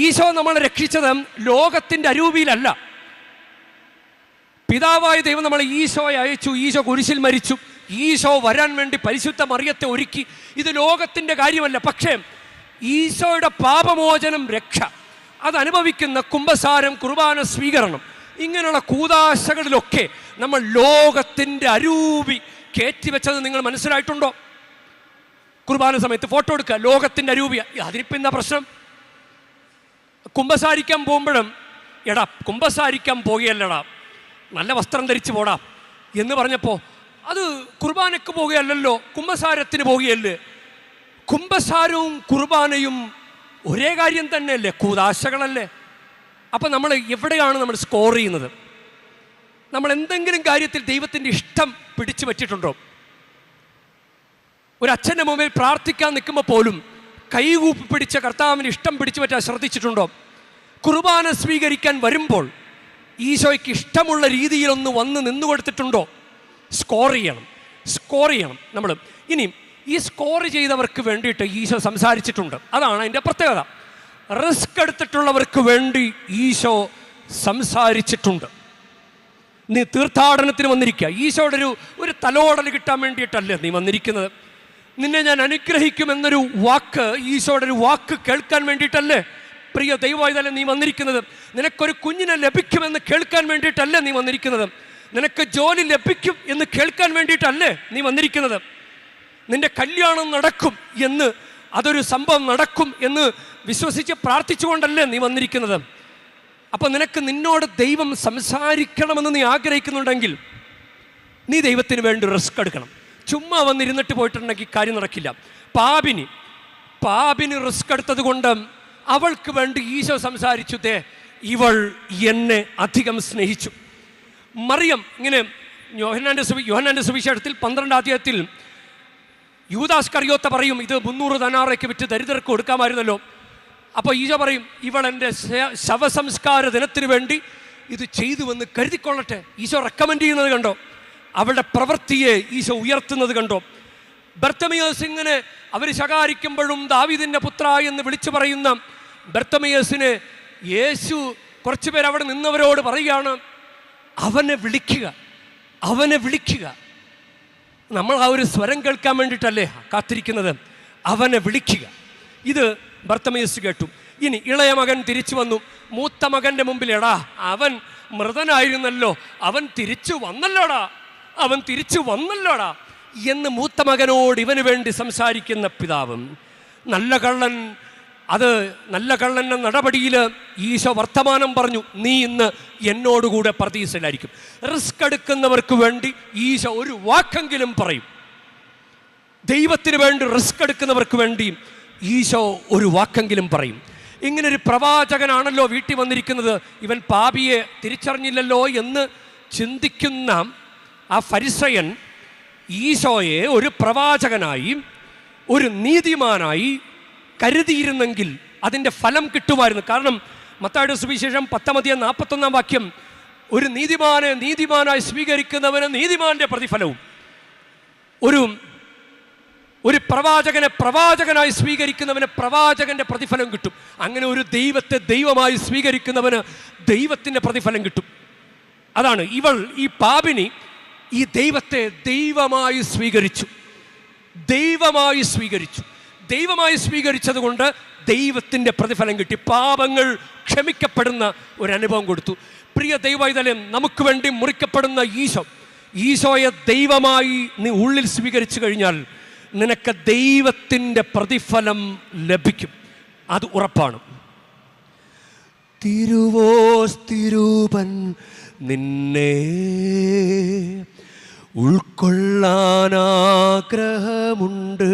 ഈശോ നമ്മളെ രക്ഷിച്ചത് ലോകത്തിൻ്റെ അരൂപിയിലല്ല. പിതാവായ ദൈവം നമ്മളെ ഈശോയെ അയച്ചു, ഈശോ കുരിശിൽ മരിച്ചു, ഈശോ വരാൻ വേണ്ടി പരിശുദ്ധ മറിയത്തെ ഒരുക്കി. ഇത് ലോകത്തിൻ്റെ കാര്യമല്ല. പക്ഷേ ഈശോയുടെ പാപമോചനം, രക്ഷ അതനുഭവിക്കുന്ന കുമ്പസാരം, കുർബാന സ്വീകരണം, ഇങ്ങനെയുള്ള കൂദാശകളിലൊക്കെ നമ്മൾ ലോകത്തിൻ്റെ അരൂപി കയറ്റിവെച്ചത് നിങ്ങൾ മനസ്സിലായിട്ടുണ്ടോ? കുർബാന സമയത്ത് ഫോട്ടോ എടുക്കുക, ലോകത്തിൻ്റെ അരൂപി. അതിനിപ്പോൾ എന്താ പ്രശ്നം? കുമ്പസാരിക്കാൻ പോകുമ്പോഴും എടാ കുമ്പസാരിക്കാൻ പോകുകയല്ലടാ, നല്ല വസ്ത്രം ധരിച്ച് പോടാ എന്ന് പറഞ്ഞപ്പോൾ അത് കുർബാനയ്ക്ക് പോകുകയല്ലല്ലോ, കുമ്പസാരത്തിന് പോകുകയല്ലേ. കുമ്പസാരവും കുർബാനയും ഒരേ കാര്യം തന്നെയല്ലേ, കൂദാശകളല്ലേ. അപ്പം നമ്മൾ എവിടെയാണ് നമ്മൾ സ്കോർ ചെയ്യുന്നത്? നമ്മൾ എന്തെങ്കിലും കാര്യത്തിൽ ദൈവത്തിൻ്റെ ഇഷ്ടം പിടിച്ചു പറ്റിയിട്ടുണ്ടോ? ഒരു അച്ഛൻ്റെ മുമ്പിൽ പ്രാർത്ഥിക്കാൻ നിൽക്കുമ്പോൾ പോലും കൈകൂപ്പി പിടിച്ച കർത്താവിന് ഇഷ്ടം പിടിച്ചു പറ്റാൻ ശ്രദ്ധിച്ചിട്ടുണ്ടോ? കുർബാന സ്വീകരിക്കാൻ വരുമ്പോൾ ഈശോയ്ക്ക് ഇഷ്ടമുള്ള രീതിയിലൊന്ന് വന്ന് നിന്നു കൊടുത്തിട്ടുണ്ടോ? സ്കോർ ചെയ്യണം നമ്മൾ. ഇനി ഈ സ്കോർ ചെയ്തവർക്ക് വേണ്ടിയിട്ട് ഈശോ സംസാരിച്ചിട്ടുണ്ട്. അതാണ് അതിൻ്റെ പ്രത്യേകത. റിസ്ക് എടുത്തിട്ടുള്ളവർക്ക് വേണ്ടി ഈശോ സംസാരിച്ചിട്ടുണ്ട്. നീ തീർത്ഥാടനത്തിന് വന്നിരിക്കുക, ഈശോയുടെ ഒരു തലോടൽ കിട്ടാൻ വേണ്ടിയിട്ടല്ലേ നീ വന്നിരിക്കുന്നത്. നിന്നെ ഞാൻ അനുഗ്രഹിക്കുമെന്നൊരു വാക്ക്, ഈശോയുടെ ഒരു വാക്ക് കേൾക്കാൻ വേണ്ടിയിട്ടല്ലേ പ്രിയ ദൈവവായുധനെ നീ വന്നിരിക്കുന്നത്. നിനക്കൊരു കുഞ്ഞിനെ ലഭിക്കുമെന്ന് കേൾക്കാൻ വേണ്ടിയിട്ടല്ലേ നീ വന്നിരിക്കുന്നത്. നിനക്ക് ജോലി ലഭിക്കും എന്ന് കേൾക്കാൻ വേണ്ടിയിട്ടല്ലേ നീ വന്നിരിക്കുന്നത്. നിന്റെ കല്യാണം നടക്കും എന്ന്, അതൊരു സംഭവം നടക്കും എന്ന് വിശ്വസിച്ച് പ്രാർത്ഥിച്ചുകൊണ്ടല്ലേ നീ വന്നിരിക്കുന്നത്. അപ്പം നിന്നോട് ദൈവം സംസാരിക്കണമെന്ന് നീ ആഗ്രഹിക്കുന്നുണ്ടെങ്കിൽ നീ ദൈവത്തിന് വേണ്ടി റിസ്ക് എടുക്കണം. ചുമ്മാ വന്നിരുന്നിട്ട് പോയിട്ടുണ്ടെങ്കിൽ കാര്യം നടക്കില്ല. പാപിന് റിസ്ക് എടുത്തത് കൊണ്ട് അവൾക്ക് വേണ്ടി ഈശോ സംസാരിച്ചു, ദേ ഇവൾ എന്നെ അധികം സ്നേഹിച്ചു. മറിയം ഇങ്ങനെ യോഹന്നാൻ്റെ സുവിശേഷത്തിൽ 12-ാം അധ്യായത്തിൽ യൂദാസ് കറിയോത്ത പറയും, ഇത് 300 ദനാറയ്ക്ക് വിറ്റ് ദരിദ്രർക്ക് കൊടുക്കാമായിരുന്നല്ലോ. അപ്പോൾ ഈശോ പറയും, ഇവൾ എൻ്റെ ശവസംസ്കാര ദിനത്തിന് വേണ്ടി ഇത് ചെയ്തുവെന്ന് കരുതിക്കൊള്ളട്ടെ. ഈശോ റെക്കമെൻഡ് ചെയ്യുന്നത് കണ്ടോ? അവളുടെ പ്രവൃത്തിയെ ഈശോ ഉയർത്തുന്നത് കണ്ടോ? ബർത്തമിയോസ് ഇങ്ങനെ അവർ ശകാരിക്കുമ്പോഴും ദാവീദിൻ്റെ പുത്ര എന്ന് വിളിച്ചു പറയുന്ന ബർത്തമിയോസിനെ യേശു കുറച്ചു പേർ അവിടെ നിന്നവരോട് പറയുകയാണ്, അവനെ വിളിക്കുക. നമ്മൾ ആ ഒരു സ്വരം കേൾക്കാൻ വേണ്ടിയിട്ടല്ലേ കാത്തിരിക്കുന്നത്? അവനെ വിളിക്കുക. ഇത് ബർത്തമിയോസ് കേട്ടു. ഇനി ഇളയ മകൻ തിരിച്ചു വന്നു. മൂത്ത മകൻ്റെ മുമ്പിൽ, എടാ അവൻ മൃതനായിരുന്നല്ലോ, അവൻ തിരിച്ചു വന്നല്ലോടാ എന്ന് മൂത്ത മകനോട് ഇവന് വേണ്ടി സംസാരിക്കുന്ന പിതാവും, നല്ല കള്ളൻ നല്ല കള്ളൻ്റെ നടപടിയിൽ ഈശോ വർത്തമാനം പറഞ്ഞു, നീ ഇന്ന് എന്നോടുകൂടെ പർദീസയിലായിരിക്കും. റിസ്ക് എടുക്കുന്നവർക്ക് വേണ്ടി ഈശോ ഒരു വാക്കെങ്കിലും പറയും. ദൈവത്തിന് വേണ്ടി റിസ്ക് എടുക്കുന്നവർക്ക് വേണ്ടി ഈശോ ഒരു വാക്കെങ്കിലും പറയും. ഇങ്ങനൊരു പ്രവാചകനാണല്ലോ വീട്ടിൽ വന്നിരിക്കുന്നത്, ഇവൻ പാപിയെ തിരിച്ചറിഞ്ഞില്ലല്ലോ എന്ന് ചിന്തിക്കുന്ന ആ ഫരിസയൻ ഈശോയെ ഒരു പ്രവാചകനായി, ഒരു നീതിമാനായി കരുതിയിരുന്നെങ്കിൽ അതിൻ്റെ ഫലം കിട്ടുമായിരുന്നു. കാരണം മത്തായിയുടെ സുവിശേഷം 10:41 വാക്യം, ഒരു നീതിമാനായി സ്വീകരിക്കുന്നവന് നീതിമാന്റെ പ്രതിഫലവും, ഒരു പ്രവാചകനായി സ്വീകരിക്കുന്നവന് പ്രവാചകന്റെ പ്രതിഫലം കിട്ടും. അങ്ങനെ ഒരു ദൈവത്തെ ദൈവമായി സ്വീകരിക്കുന്നവന് ദൈവത്തിൻ്റെ പ്രതിഫലം കിട്ടും. അതാണ് ഈ പാപിനി ഈ ദൈവത്തെ ദൈവമായി സ്വീകരിച്ചത് കൊണ്ട് ദൈവത്തിൻ്റെ പ്രതിഫലം കിട്ടി. പാപങ്ങൾ ക്ഷമിക്കപ്പെടുന്ന ഒരു അനുഭവം കൊടുത്തു. പ്രിയ ദൈവവൈതലം, നമുക്ക് വേണ്ടി മുറിക്കപ്പെടുന്ന ഈശോയെ ദൈവമായി നീ ഉള്ളിൽ സ്വീകരിച്ചു കഴിഞ്ഞാൽ നിനക്ക് ദൈവത്തിൻ്റെ പ്രതിഫലം ലഭിക്കും. അത് ഉറപ്പാണ്. തിരുവോസ്തിരൂപൻ നിന്നെ ഉൾക്കൊള്ളാനാഗ്രഹമുണ്ട്,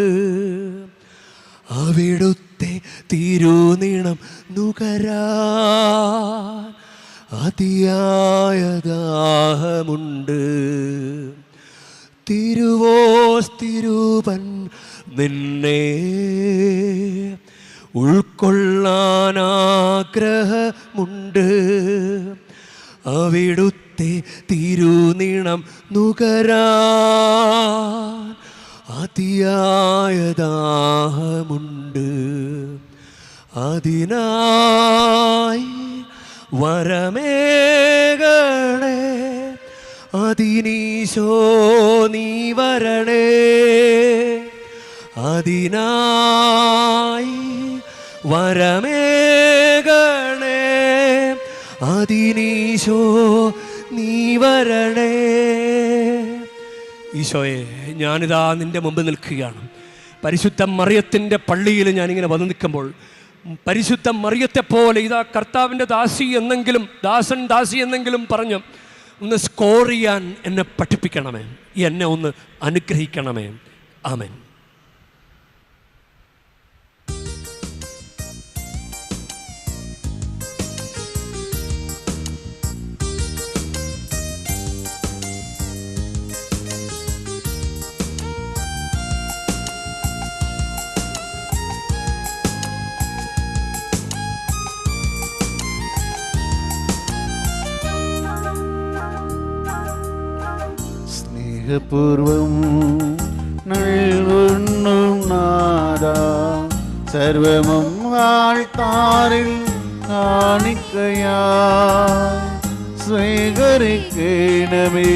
അവിടുത്തെ തിരുനീണം നുകരാൻ അതിയായ ദാഹമുണ്ട്. തിരുവോസ്തിരൂപൻ നിന്നെ ഉൾക്കൊള്ളാനാഗ്രഹമുണ്ട്, അവിടുത്തെ തിരുനീണം നുകരാൻ അതിയായ ദാഹമുണ്ട്. അതിനായി വരമേകണേ, അതിനീശോ നീ വരണേ. അതിനായി വരമേകണേ, അതിനീശോ നീ വരണേ. ഈശോയെ, ഞാനിതാ നിൻ്റെ മുമ്പ് നിൽക്കുകയാണ്. പരിശുദ്ധ മറിയത്തിൻ്റെ പള്ളിയിൽ ഞാനിങ്ങനെ വന്ന് നിൽക്കുമ്പോൾ പരിശുദ്ധ മറിയത്തെപ്പോലെ ഇതാ കർത്താവിൻ്റെ ദാസി എന്നെങ്കിലും പറഞ്ഞ് ഒന്ന് സ്കോർ ചെയ്യാൻ എന്നെ പഠിപ്പിക്കണമേ, എന്നെ ഒന്ന് അനുഗ്രഹിക്കണമേ. ആമേൻ. പൂർവം നൽകുന്നും നാദാ, സർവമും ആൾത്താരിൽ കാണിക്കയാ സ്വീകരിക്കണമേ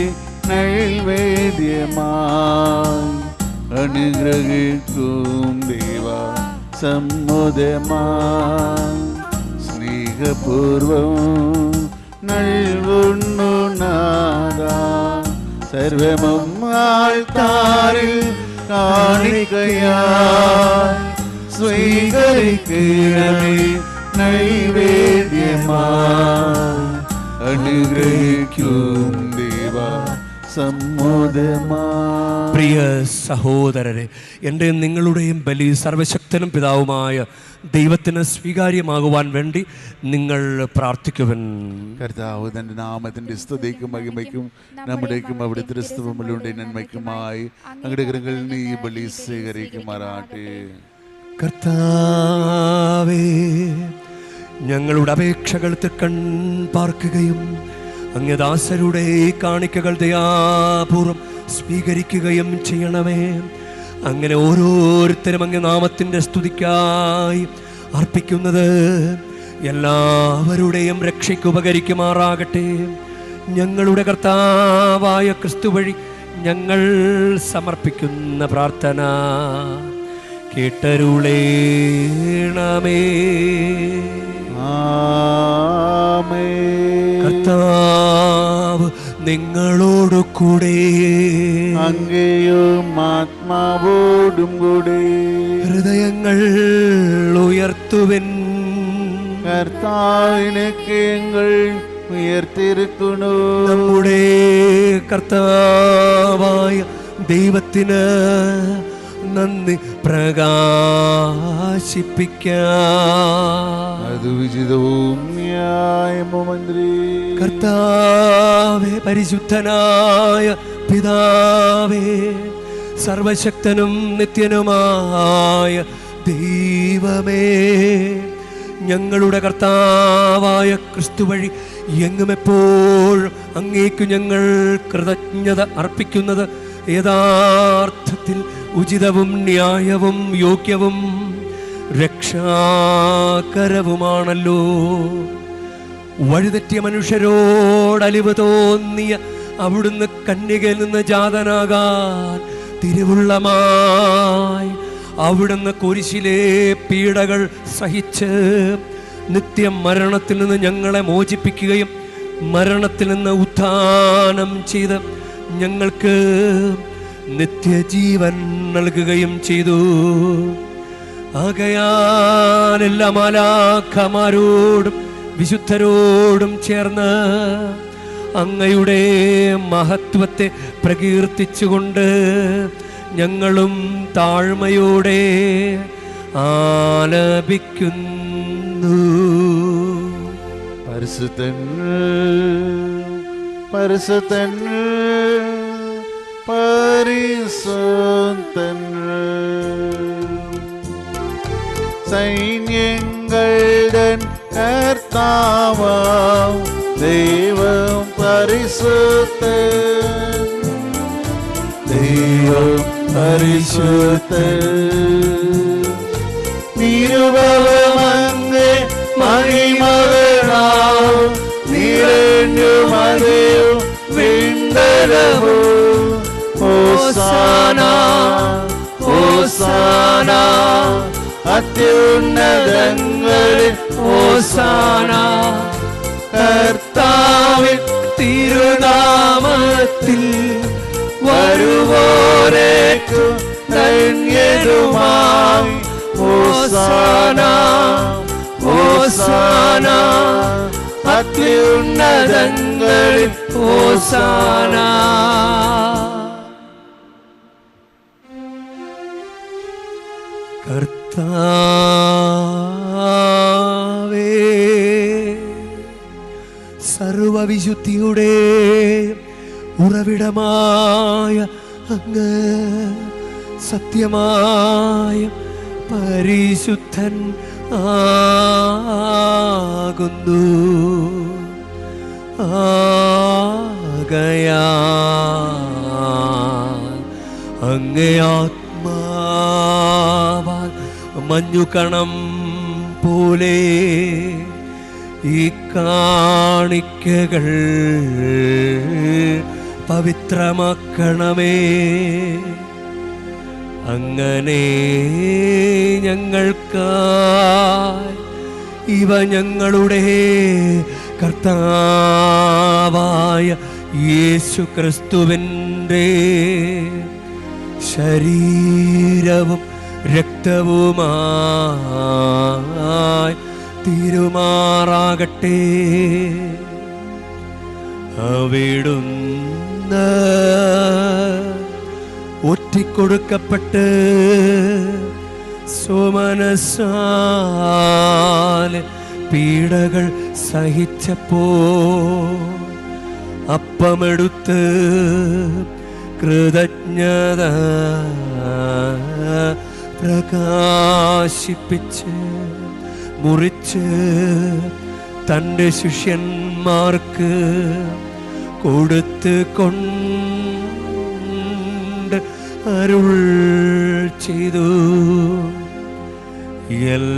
നൈവേദ്യമായി. അനുഗ്രഹിക്കും ദേവ സമ്മതമായി. സ്നേഹപൂർവം നൽകുന്നു നാദാ, സർവമും ആൾത്താരിൽ കാണിക്കയായി സ്വീകരിക്കണമേ നൈവേദ്യമായി. അനുഗ്രഹിക്കും ദേവ സമ്മതമായി. പ്രിയ സഹോദരരെ, എൻ്റെയും നിങ്ങളുടെയും ബലി സർവശക്തനും പിതാവുമായ ദൈവത്തിന് സ്വീകാര്യമാകുവാൻ വേണ്ടി നിങ്ങൾ പ്രാർത്ഥിക്കുവൻ. കർത്താവ് തന്റെ നാമത്തിന്റെ സ്തുതിക്കും മഹിമയ്ക്കും നമ്മുടേക്കും അവിടുത്തെ ക്രിസ്തുവിന്റെ നന്മയ്ക്കുമായി അങ്ങയുടെ കരങ്ങളിൽ നീ ബലി സ്വീകരിക്കുമാറാട്ടെ. കർത്താവേ, ഞങ്ങളുടെ അപേക്ഷകൾ തൃക്കൺ പാർക്കുകയും അങ്ങദാസരുടെ കാണിക്കകൾ ദയാപൂർവം സ്വീകരിക്കുകയും ചെയ്യണമേ. അങ്ങനെ ഓരോരുത്തരും അങ്ങ് നാമത്തിൻ്റെ സ്തുതിക്കായി അർപ്പിക്കുന്നത് എല്ലാവരുടെയും രക്ഷയ്ക്ക് ഉപകരിക്കുമാറാകട്ടെ. ഞങ്ങളുടെ കർത്താവായ ക്രിസ്തു വഴി ഞങ്ങൾ സമർപ്പിക്കുന്ന പ്രാർത്ഥന കേട്ടരുളേണമേ. കർത്താവ് നിങ്ങളോടു കൂടെ. അങ്ങയും ആത്മാവോടും കൂടെ. ഹൃദയങ്ങൾ ഉയർത്തുവിൻ. കർത്താവിലേക്ക് ഞങ്ങൾ ഉയർത്തിരിക്കുന്നു. നമ്മുടെ കർത്താവായ ദൈവത്തിന് നന്ദി പ്രകാശിപ്പിക്കാം. അത് ഉചിതവും ന്യായമന്ത്രി. കർത്താവേ, പരിശുദ്ധനായ പിതാവേ, സർവശക്തനും നിത്യനുമായ ദൈവമേ, ഞങ്ങളുടെ കർത്താവായ ക്രിസ്തു വഴി എങ്ങും എപ്പോഴും അങ്ങേക്കു ഞങ്ങൾ കൃതജ്ഞത അർപ്പിക്കുന്നത് യഥാർത്ഥത്തിൽ ഉചിതവും ന്യായവും യോഗ്യവും രക്ഷാകരവുമാണല്ലോ. വഴിതെറ്റിയ മനുഷ്യരോട് അലിവ് തോന്നിയ അവിടുന്ന് കന്യകയിൽ നിന്ന് ജാതനാകാൻ തിരുവുള്ളമായി അവിടുന്ന് കുരിശിലെ പീഡകൾ സഹിച്ച് നിത്യമരണത്തിൽ നിന്ന് ഞങ്ങളെ മോചിപ്പിക്കുകയും മരണത്തിൽ നിന്ന് ഉത്ഥാനം ചെയ്ത് ഞങ്ങൾക്ക് നിത്യജീവൻ നൽകുകയും ചെയ്തു. ആകയാൽ എല്ലാ മാലാഖമാരോടും വിശുദ്ധരോടും ചേർന്ന് അങ്ങയുടെ മഹത്വത്തെ പ്രകീർത്തിച്ചുകൊണ്ട് ഞങ്ങളും താഴ്മയോടെ ആലപിക്കുന്നു. പരിശുദ്ധൻ പരിശുദ്ധൻ പരിശുദ്ധൻ, സൈന്യങ്ങളുടെ കർത്താവാം ദൈവം പരിശുദ്ധൻ, ദൈവം പരിശുദ്ധൻ. തിരുവവമങ്ങ് മഹിമകളാം നിറഞ്ഞു മതിയും വിണ്ടലവും. ഹോസാന ഹോസാന അത്യുന്നതങ്ങളിൽ ഹോസാന. കർത്താവിൻ തിരുനാമത്തിൽ വരുവോരേക്കു ധന്യരുമായി. ഹോസാന ഹോസാന അത്യുന്നതങ്ങളിൽ ഹോസാന. കർത്താവേ, സർവവിശുദ്ധിയുടെ ഉറവിടമായ അങ്ങ് സത്യമായ പരിശുദ്ധൻ ആകുന്നു. ആകയാൽ അങ്ങേ ആത്മാവാൽ മഞ്ഞുകണം പോലെ ഈ കാണിക്കകൾ പവിത്രമാക്കണമേ. അങ്ങനെ ഞങ്ങൾക്കായി ഇവ ഞങ്ങളുടെ കർത്താവായ യേശു ക്രിസ്തുവിൻ്റെ ശരീരവും രക്തവുമായി തീരുമാറാകട്ടെ. അവിടുന്ന് ഒറ്റിക്കൊടുക്കപ്പെട്ട് സോമനസാൽ പീഡകൾ സഹിച്ചപ്പോ അപ്പമെടുത്ത് കൃതജ്ഞത പ്രകാശിപ്പിച്ച് മുറിച്ച് തൻ്റെ ശിഷ്യന്മാർക്ക് കൊടുത്ത് കൊണ്ട് അരുൾ ചെയ്തു. എല്ലാവരും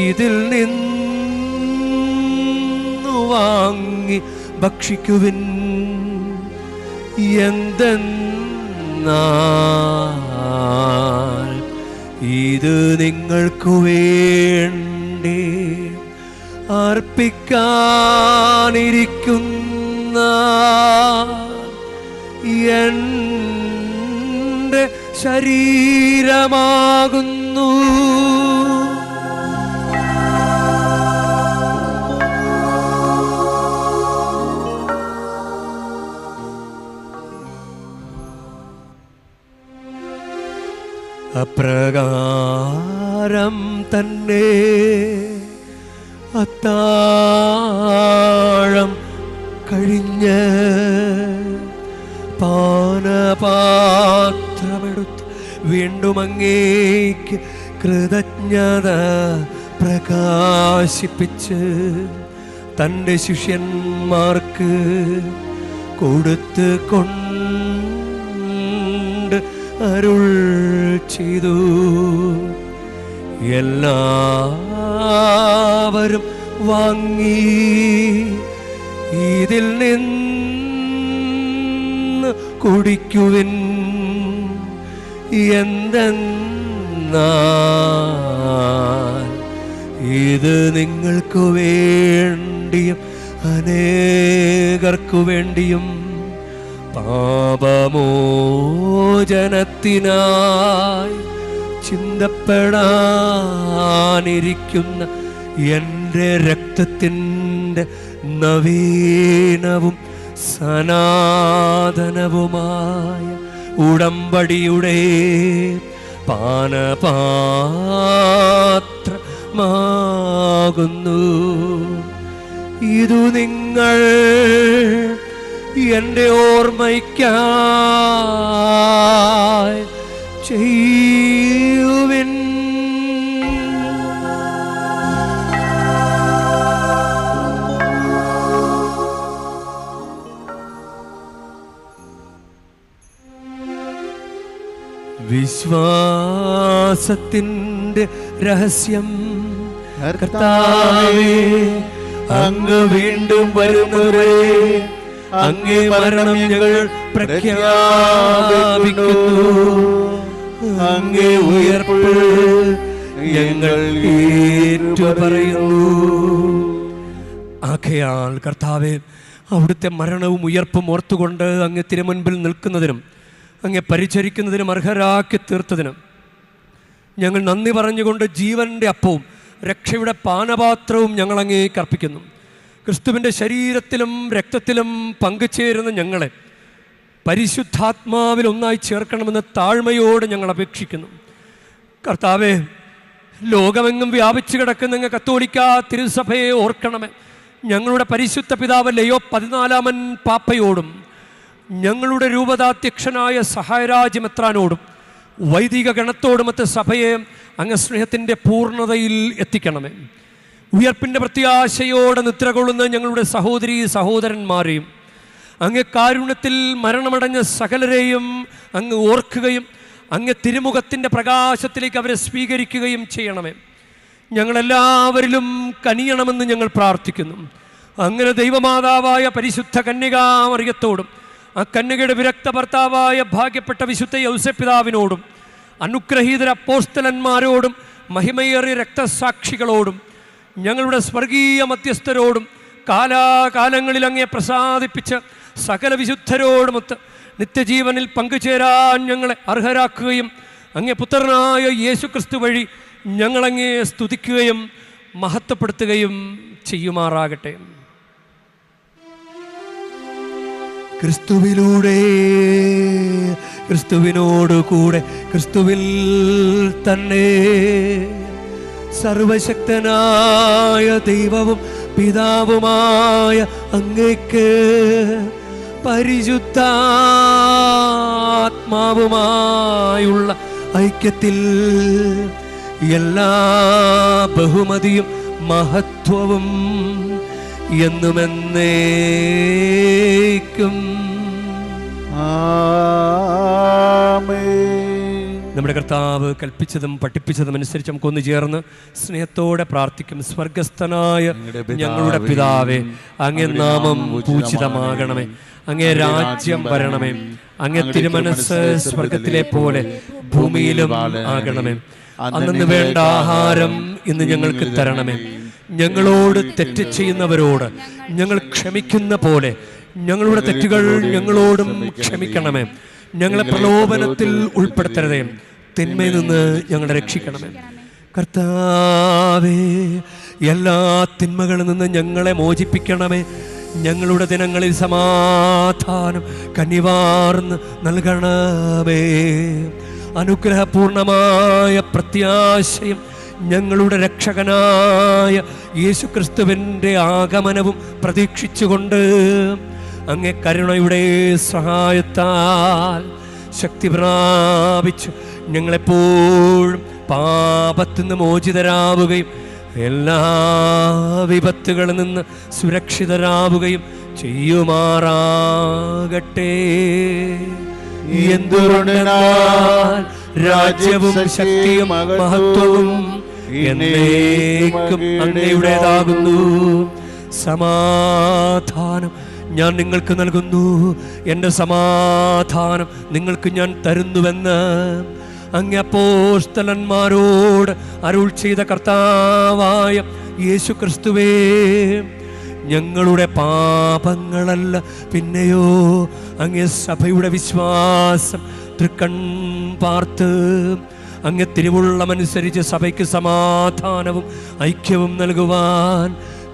ഇതിൽ നിന്നു വാങ്ങി ഭക്ഷിക്കുവിൻ. എന്തെന്നാൽ ഇത് നിങ്ങൾക്കു വേണ്ടി അർപ്പിക്കാനിരിക്കുന്ന എൻ്റെ ശരീരമാകുന്നു. അപ്രകാരം തന്നെ അത്താഴം കഴിഞ്ഞ് പാനപാത്രമെടുത്ത് വീണ്ടും അങ്ങേക്ക് കൃതജ്ഞത പ്രകാശിപ്പിച്ച് തൻ്റെ ശിഷ്യന്മാർക്ക് കൊടുത്ത് കൊണ്ട് അരുൾ ചെയ്തു. എല്ലാവരും വാങ്ങി ഇതിൽ നിന്ന് കുടിക്കുവിൻ. എന്തെന്നാൽ ഇത് നിങ്ങൾക്ക് വേണ്ടിയും അനേകർക്കു വേണ്ടിയും പാപമോചനത്തിനായി ചിന്തപ്പെടാനിരിക്കുന്ന എൻ്റെ രക്തത്തിൻ്റെ നവീനവും സനാതനവുമായ ഉടമ്പടിയുടെ പാനപാത്രമാകുന്നു. ഇതു നിങ്ങൾ എൻ്റെ ഓർമ്മയ്ക്കായി ചെയ്യുവിൻ. വിശ്വാസത്തിൻ്റെ രഹസ്യം. കർത്താവേ, അങ്ങ് വീണ്ടും വരുന്നവരെ അങ്ങേ മരണം ഞങ്ങൾ പ്രഖ്യാപിക്കുന്നു. അങ്ങേ ഉയർപ്പ് ഞങ്ങൾ ഏറ്റുപറയുന്നു. ആകയാൽ കർത്താവേ, അവിടുത്തെ മരണവും ഉയർപ്പും ഓർത്തുകൊണ്ട് അങ്ങ് തിരുമുൻപിൽ നിൽക്കുന്നതിനും അങ്ങേ പരിചരിക്കുന്നതിനും അർഹരാക്കി തീർത്തതിനും ഞങ്ങൾ നന്ദി പറഞ്ഞുകൊണ്ട് ജീവൻ്റെ അപ്പവും രക്ഷയുടെ പാനപാത്രവും ഞങ്ങൾ അങ്ങേക്ക് അർപ്പിക്കുന്നു. ക്രിസ്തുവിൻ്റെ ശരീരത്തിലും രക്തത്തിലും പങ്കുചേരുന്ന ഞങ്ങളെ പരിശുദ്ധാത്മാവിൽ ഒന്നായി ചേർക്കണമെന്ന് താഴ്മയോട് ഞങ്ങൾ അപേക്ഷിക്കുന്നു. കർത്താവേ, ലോകമെങ്ങും വ്യാപിച്ചു കിടക്കുന്ന കത്തോലിക്ക തിരുസഭയെ ഓർക്കണമേ. ഞങ്ങളുടെ പരിശുദ്ധ പിതാവ് ലയോ 14 പാപ്പയോടും ഞങ്ങളുടെ രൂപതാധ്യക്ഷനായ സഹായരാജ് മെത്രാനോടും വൈദിക ഗണത്തോടുമൊത്ത് സഭയെ അങ്ങ് സ്നേഹത്തിൻ്റെ പൂർണ്ണതയിൽ എത്തിക്കണമേ. ഉയർപ്പിൻ്റെ പ്രത്യാശയോടെ നിദ്ര കൊള്ളുന്ന ഞങ്ങളുടെ സഹോദരീ സഹോദരന്മാരെയും അങ്ങ് കാരുണ്യത്തിൽ മരണമടഞ്ഞ സകലരെയും അങ്ങ് ഓർക്കുകയും അങ്ങ് തിരുമുഖത്തിൻ്റെ പ്രകാശത്തിലേക്ക് അവരെ സ്വീകരിക്കുകയും ചെയ്യണമേ. ഞങ്ങളെല്ലാവരിലും കനിയണമെന്ന് ഞങ്ങൾ പ്രാർത്ഥിക്കുന്നു. അങ്ങനെ ദൈവമാതാവായ പരിശുദ്ധ കന്യകാമറിയത്തോടും ആ കന്യകയുടെ വിരക്ത ഭർത്താവായ ഭാഗ്യപ്പെട്ട വിശുദ്ധ യൗസേപ്പിതാവിനോടും അനുഗ്രഹീതര അപ്പോസ്തലന്മാരോടും മഹിമയേറിയ രക്തസാക്ഷികളോടും ഞങ്ങളുടെ സ്വർഗീയ മധ്യസ്ഥരോടും കാലാകാലങ്ങളിൽ അങ്ങേ പ്രസാദിപ്പിച്ച് സകല വിശുദ്ധരോടുമൊത്ത് നിത്യജീവനിൽ പങ്കുചേരാൻ ഞങ്ങളെ അർഹരാക്കുകയും അങ്ങേ പുത്രനായ യേശുക്രിസ്തു വഴി ഞങ്ങളങ്ങേ സ്തുതിക്കുകയും മഹത്വപ്പെടുത്തുകയും ചെയ്യുമാറാകട്ടെ. ക്രിസ്തുവിലൂടെ, ക്രിസ്തുവിനോടുകൂടെ, ക്രിസ്തുവിൽ തന്നെ സർവശക്തനായ ദൈവവും പിതാവുമായ അങ്ങേക്ക് പരിശുദ്ധാത്മാവുമായുള്ള ഐക്യത്തിൽ എല്ലാ ബഹുമതിയും മഹത്വവും എന്നുമെന്നേക്കും നമ്മുടെ കർത്താവ് കൽപ്പിച്ചതും പഠിപ്പിച്ചതും അനുസരിച്ച് നമുക്കൊന്ന് ചേർന്ന് സ്നേഹത്തോടെ പ്രാർത്ഥിക്കും. സ്വർഗസ്ഥനായ ഞങ്ങളുടെ പിതാവേ, അങ്ങേ നാമം പൂജിതമാകണമേ, അങ്ങേ രാജ്യം വരണമേ, അങ്ങേ തിരുമനസ്സ് സ്വർഗത്തിലെ പോലെ ഭൂമിയിലും ആകണമേ. അന്നു വേണ്ട ആഹാരം ഇന്ന് ഞങ്ങൾക്ക് തരണമേ. ഞങ്ങളോട് തെറ്റ് ചെയ്യുന്നവരോട് ഞങ്ങൾ ക്ഷമിക്കുന്ന പോലെ ഞങ്ങളുടെ തെറ്റുകൾ ഞങ്ങളോടും ക്ഷമിക്കണമേ. ഞങ്ങളെ പ്രലോഭനത്തിൽ ഉൾപ്പെടുത്തരുതേ, തിന്മയിൽ നിന്ന് ഞങ്ങളെ രക്ഷിക്കണമേ. കർത്താവേ, എല്ലാ തിന്മകളിൽ നിന്ന് ഞങ്ങളെ മോചിപ്പിക്കണമേ. ഞങ്ങളുടെ ദിനങ്ങളിൽ സമാധാനം കനിവാർന്ന് നൽകണമേ. അനുഗ്രഹപൂർണമായ പ്രത്യാശയും ഞങ്ങളുടെ രക്ഷകനായ യേശുക്രിസ്തുവിൻ്റെ ആഗമനവും പ്രതീക്ഷിച്ചുകൊണ്ട് അങ്ങേ കരുണയുടെ സഹായത്താൽ ശക്തി പ്രാപിച്ചു ഞങ്ങളെപ്പോഴും പാപത്തിൽ നിന്ന് മോചിതരാവുകയും എല്ലാ വിപത്തുകളിൽ നിന്ന് സുരക്ഷിതരാവുകയും ചെയ്യുമാറാകട്ടെ. എന്തുകൊണ്ടെന്നാൽ രാജ്യവും ശക്തിയും മഹത്വവും എന്നേക്കും അങ്ങയുടേതാകുന്നു. സമാധാനം ഞാൻ നിങ്ങൾക്ക് നൽകുന്നു, എൻ്റെ സമാധാനം നിങ്ങൾക്ക് ഞാൻ തരുന്നുവെന്ന് അങ്ങ് അപ്പോസ്തലന്മാരോട് അരുൾ ചെയ്ത കർത്താവായ യേശുക്രിസ്തുവേ, ഞങ്ങളുടെ പാപങ്ങളല്ല പിന്നെയോ അങ്ങേ സഭയുടെ വിശ്വാസം തൃക്കൺ പാർത്ത് അങ്ങ് തിരുവുള്ളമനുസരിച്ച് സഭയ്ക്ക് സമാധാനവും ഐക്യവും നൽകുവാൻ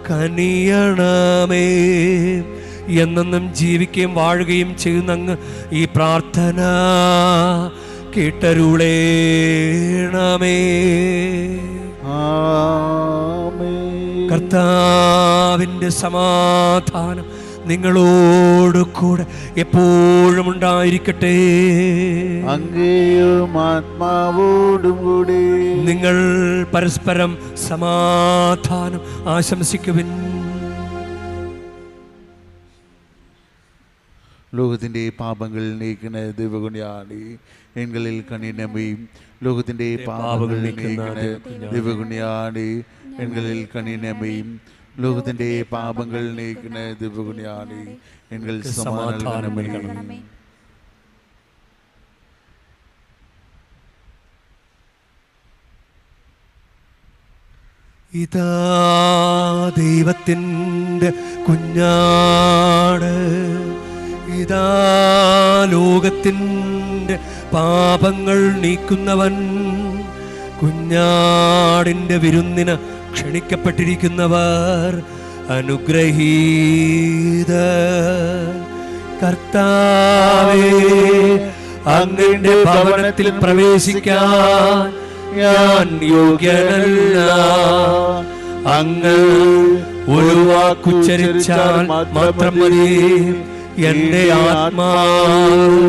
കനിയണമേ. എന്നെന്നും ജീവിക്കുകയും വാഴുകയും ചെയ്യുന്ന അങ്ങ് ഈ പ്രാർത്ഥന കേട്ടരുളേണമേ. കർത്താവിൻ്റെ സമാധാനം നിങ്ങളോട് കൂടെ എപ്പോഴും ഉണ്ടായിരിക്കട്ടെ. അങ്ങയും ആത്മാവോടും കൂടി നിങ്ങൾ പരസ്പരം സമാധാനം ആശംസിക്കുവിൻ. ലോകത്തിൻ്റെ പാപങ്ങൾ നീക്കുന്ന ദൈവഗുണിയാണി എങ്ങളിൽ കണിനമയും. ലോകത്തിൻ്റെ പാപങ്ങൾ നീക്കുന്ന ദൈവഗുണിയാണി എങ്ങളിൽ കണിനമയും. ലോകത്തിൻ്റെ പാപങ്ങൾ നീക്കുന്ന ദൈവഗുണിയാണി എങ്കിൽ സമാധാനമേ. ഇതാ ദൈവത്തിൻ്റെ കുഞ്ഞാട്, ഇതാ ലോകത്തിൻ്റെ പാപങ്ങൾ നീക്കുന്നവൻ. കുഞ്ഞാടിൻ്റെ വിരുന്നിന് ക്ഷണിക്കപ്പെട്ടിരിക്കുന്നവർ അനുഗ്രഹീത. കർത്താവേ, അങ്ങയുടെ ഭവനത്തിൽ പ്രവേശിക്കാൻ ഞാൻ യോഗ്യനല്ല. അങ്ങ് ഒരു വാക്കുച്ചരിച്ചാൽ മാത്രം മതി, എന്റെ ആത്മാവ്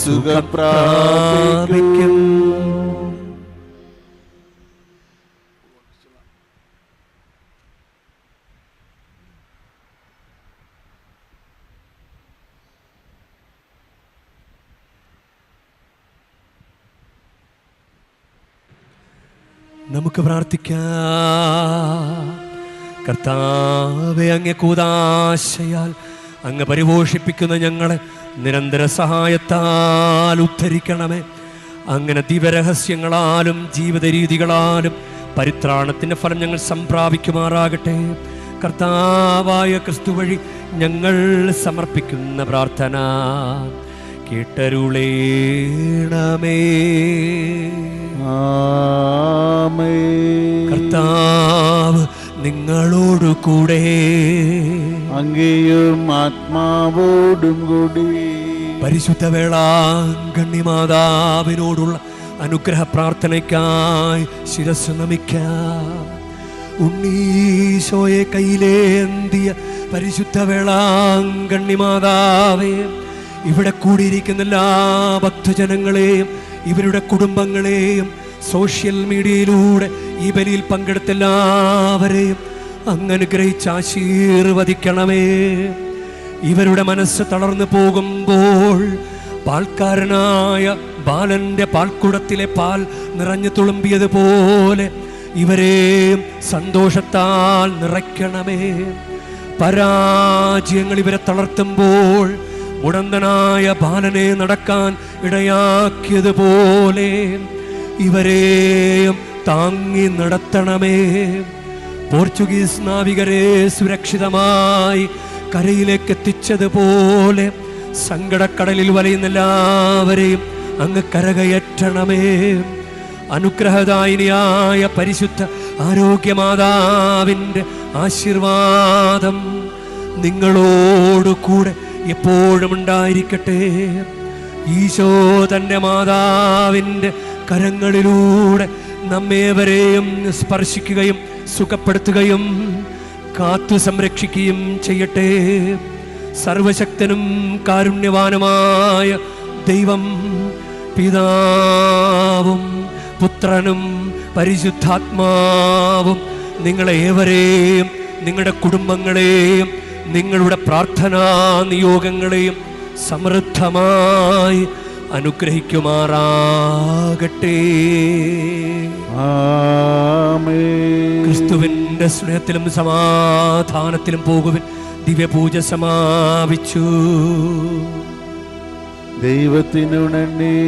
സുഖം പ്രാപിക്കും. നമുക്ക് പ്രാർത്ഥിക്കാം. കർത്താവേ, അങ്ങേ കൂദാശയാൽ അങ്ങ് പരിപോഷിപ്പിക്കുന്ന ഞങ്ങളെ നിരന്തര സഹായത്താൽ ഉദ്ധരിക്കണമേ. അങ്ങനെ ദിവ്യരഹസ്യങ്ങളാലും ജീവിത രീതികളാലും പരിത്രാണത്തിൻ്റെ ഫലം ഞങ്ങൾ സംപ്രാപിക്കുമാറാകട്ടെ. കർത്താവായ ക്രിസ്തു വഴി ഞങ്ങൾ സമർപ്പിക്കുന്ന പ്രാർത്ഥന കേട്ടരുളേണമേ. കർത്താവ് നിങ്ങളോടു കൂടെ, അങ്ങയും ആത്മാവോടും കൂടി. പരിശുദ്ധ വേളാങ്കണ്ണി മാതാവിനോടുള്ള അനുഗ്രഹ പ്രാർത്ഥനയ്ക്കായി ശിരസ് നമിക്കാം. ഉണ്ണീശോയെ കയ്യിലേന്തിയ പരിശുദ്ധ വേളാങ്കണ്ണി മാതാവേ, ഇവിടെ കൂടിയിരിക്കുന്ന എല്ലാ ഭക്തജനങ്ങളെയും ഇവരുടെ കുടുംബങ്ങളെയും സോഷ്യൽ മീഡിയയിലൂടെ ഈ ബലിയിൽ പങ്കെടുത്ത എല്ലാവരെയും അങ്ങ് അനുഗ്രഹിച്ച് ആശീർവദിക്കണമേ. ഇവരുടെ മനസ്സ് തളർന്നു പോകുമ്പോൾ പാൽക്കാരനായ ബാലന്റെ പാൽക്കുടത്തിലെ പാൽ നിറഞ്ഞു തുളുമ്പിയതുപോലെ ഇവരെയും സന്തോഷത്താൽ നിറയ്ക്കണമേ. പരാജയങ്ങൾ ഇവരെ തളർത്തുമ്പോൾ മുടന്തനായ ബാലനെ നടക്കാൻ ഇടയാക്കിയതുപോലെ ഇവരെയും താങ്ങി നടത്തണമേ. പോർച്ചുഗീസ് നാവികരെ സുരക്ഷിതമായി കരയിലേക്ക് എത്തിച്ചതുപോലെ സങ്കടക്കടലിൽ വലയുന്ന എല്ലാവരെയും അങ്ങ് കരകയറ്റണമേ. അനുഗ്രഹദായിനിയായ പരിശുദ്ധ ആരോഗ്യമാതാവിൻ്റെ ആശീർവാദം നിങ്ങളോട് കൂടെ എപ്പോഴും ഉണ്ടായിരിക്കട്ടെ. ഈശോ തൻ്റെ മാതാവിൻ്റെ കരങ്ങളിലൂടെ നമ്മേവരെയും സ്പർശിക്കുകയും സുഖപ്പെടുത്തുകയും കാത്തു സംരക്ഷിക്കുകയും ചെയ്യട്ടെ. സർവശക്തനും കാരുണ്യവാനുമായ ദൈവം പിതാവും പുത്രനും പരിശുദ്ധാത്മാവും നിങ്ങളെ ഏവരെയും നിങ്ങളുടെ കുടുംബങ്ങളെയും നിങ്ങളുടെ പ്രാർത്ഥനാ നിയോഗങ്ങളെയും സമൃദ്ധമായി അനുഗ്രഹിക്കുമാറാകട്ടെ. ആമേൻ. ക്രിസ്തുവിൻ്റെ സ്നേഹത്തിലും സമാധാനത്തിലും പോകുവിൻ. ദിവ്യപൂജ സമാപിച്ചു. ദൈവത്തിനു നന്ദി.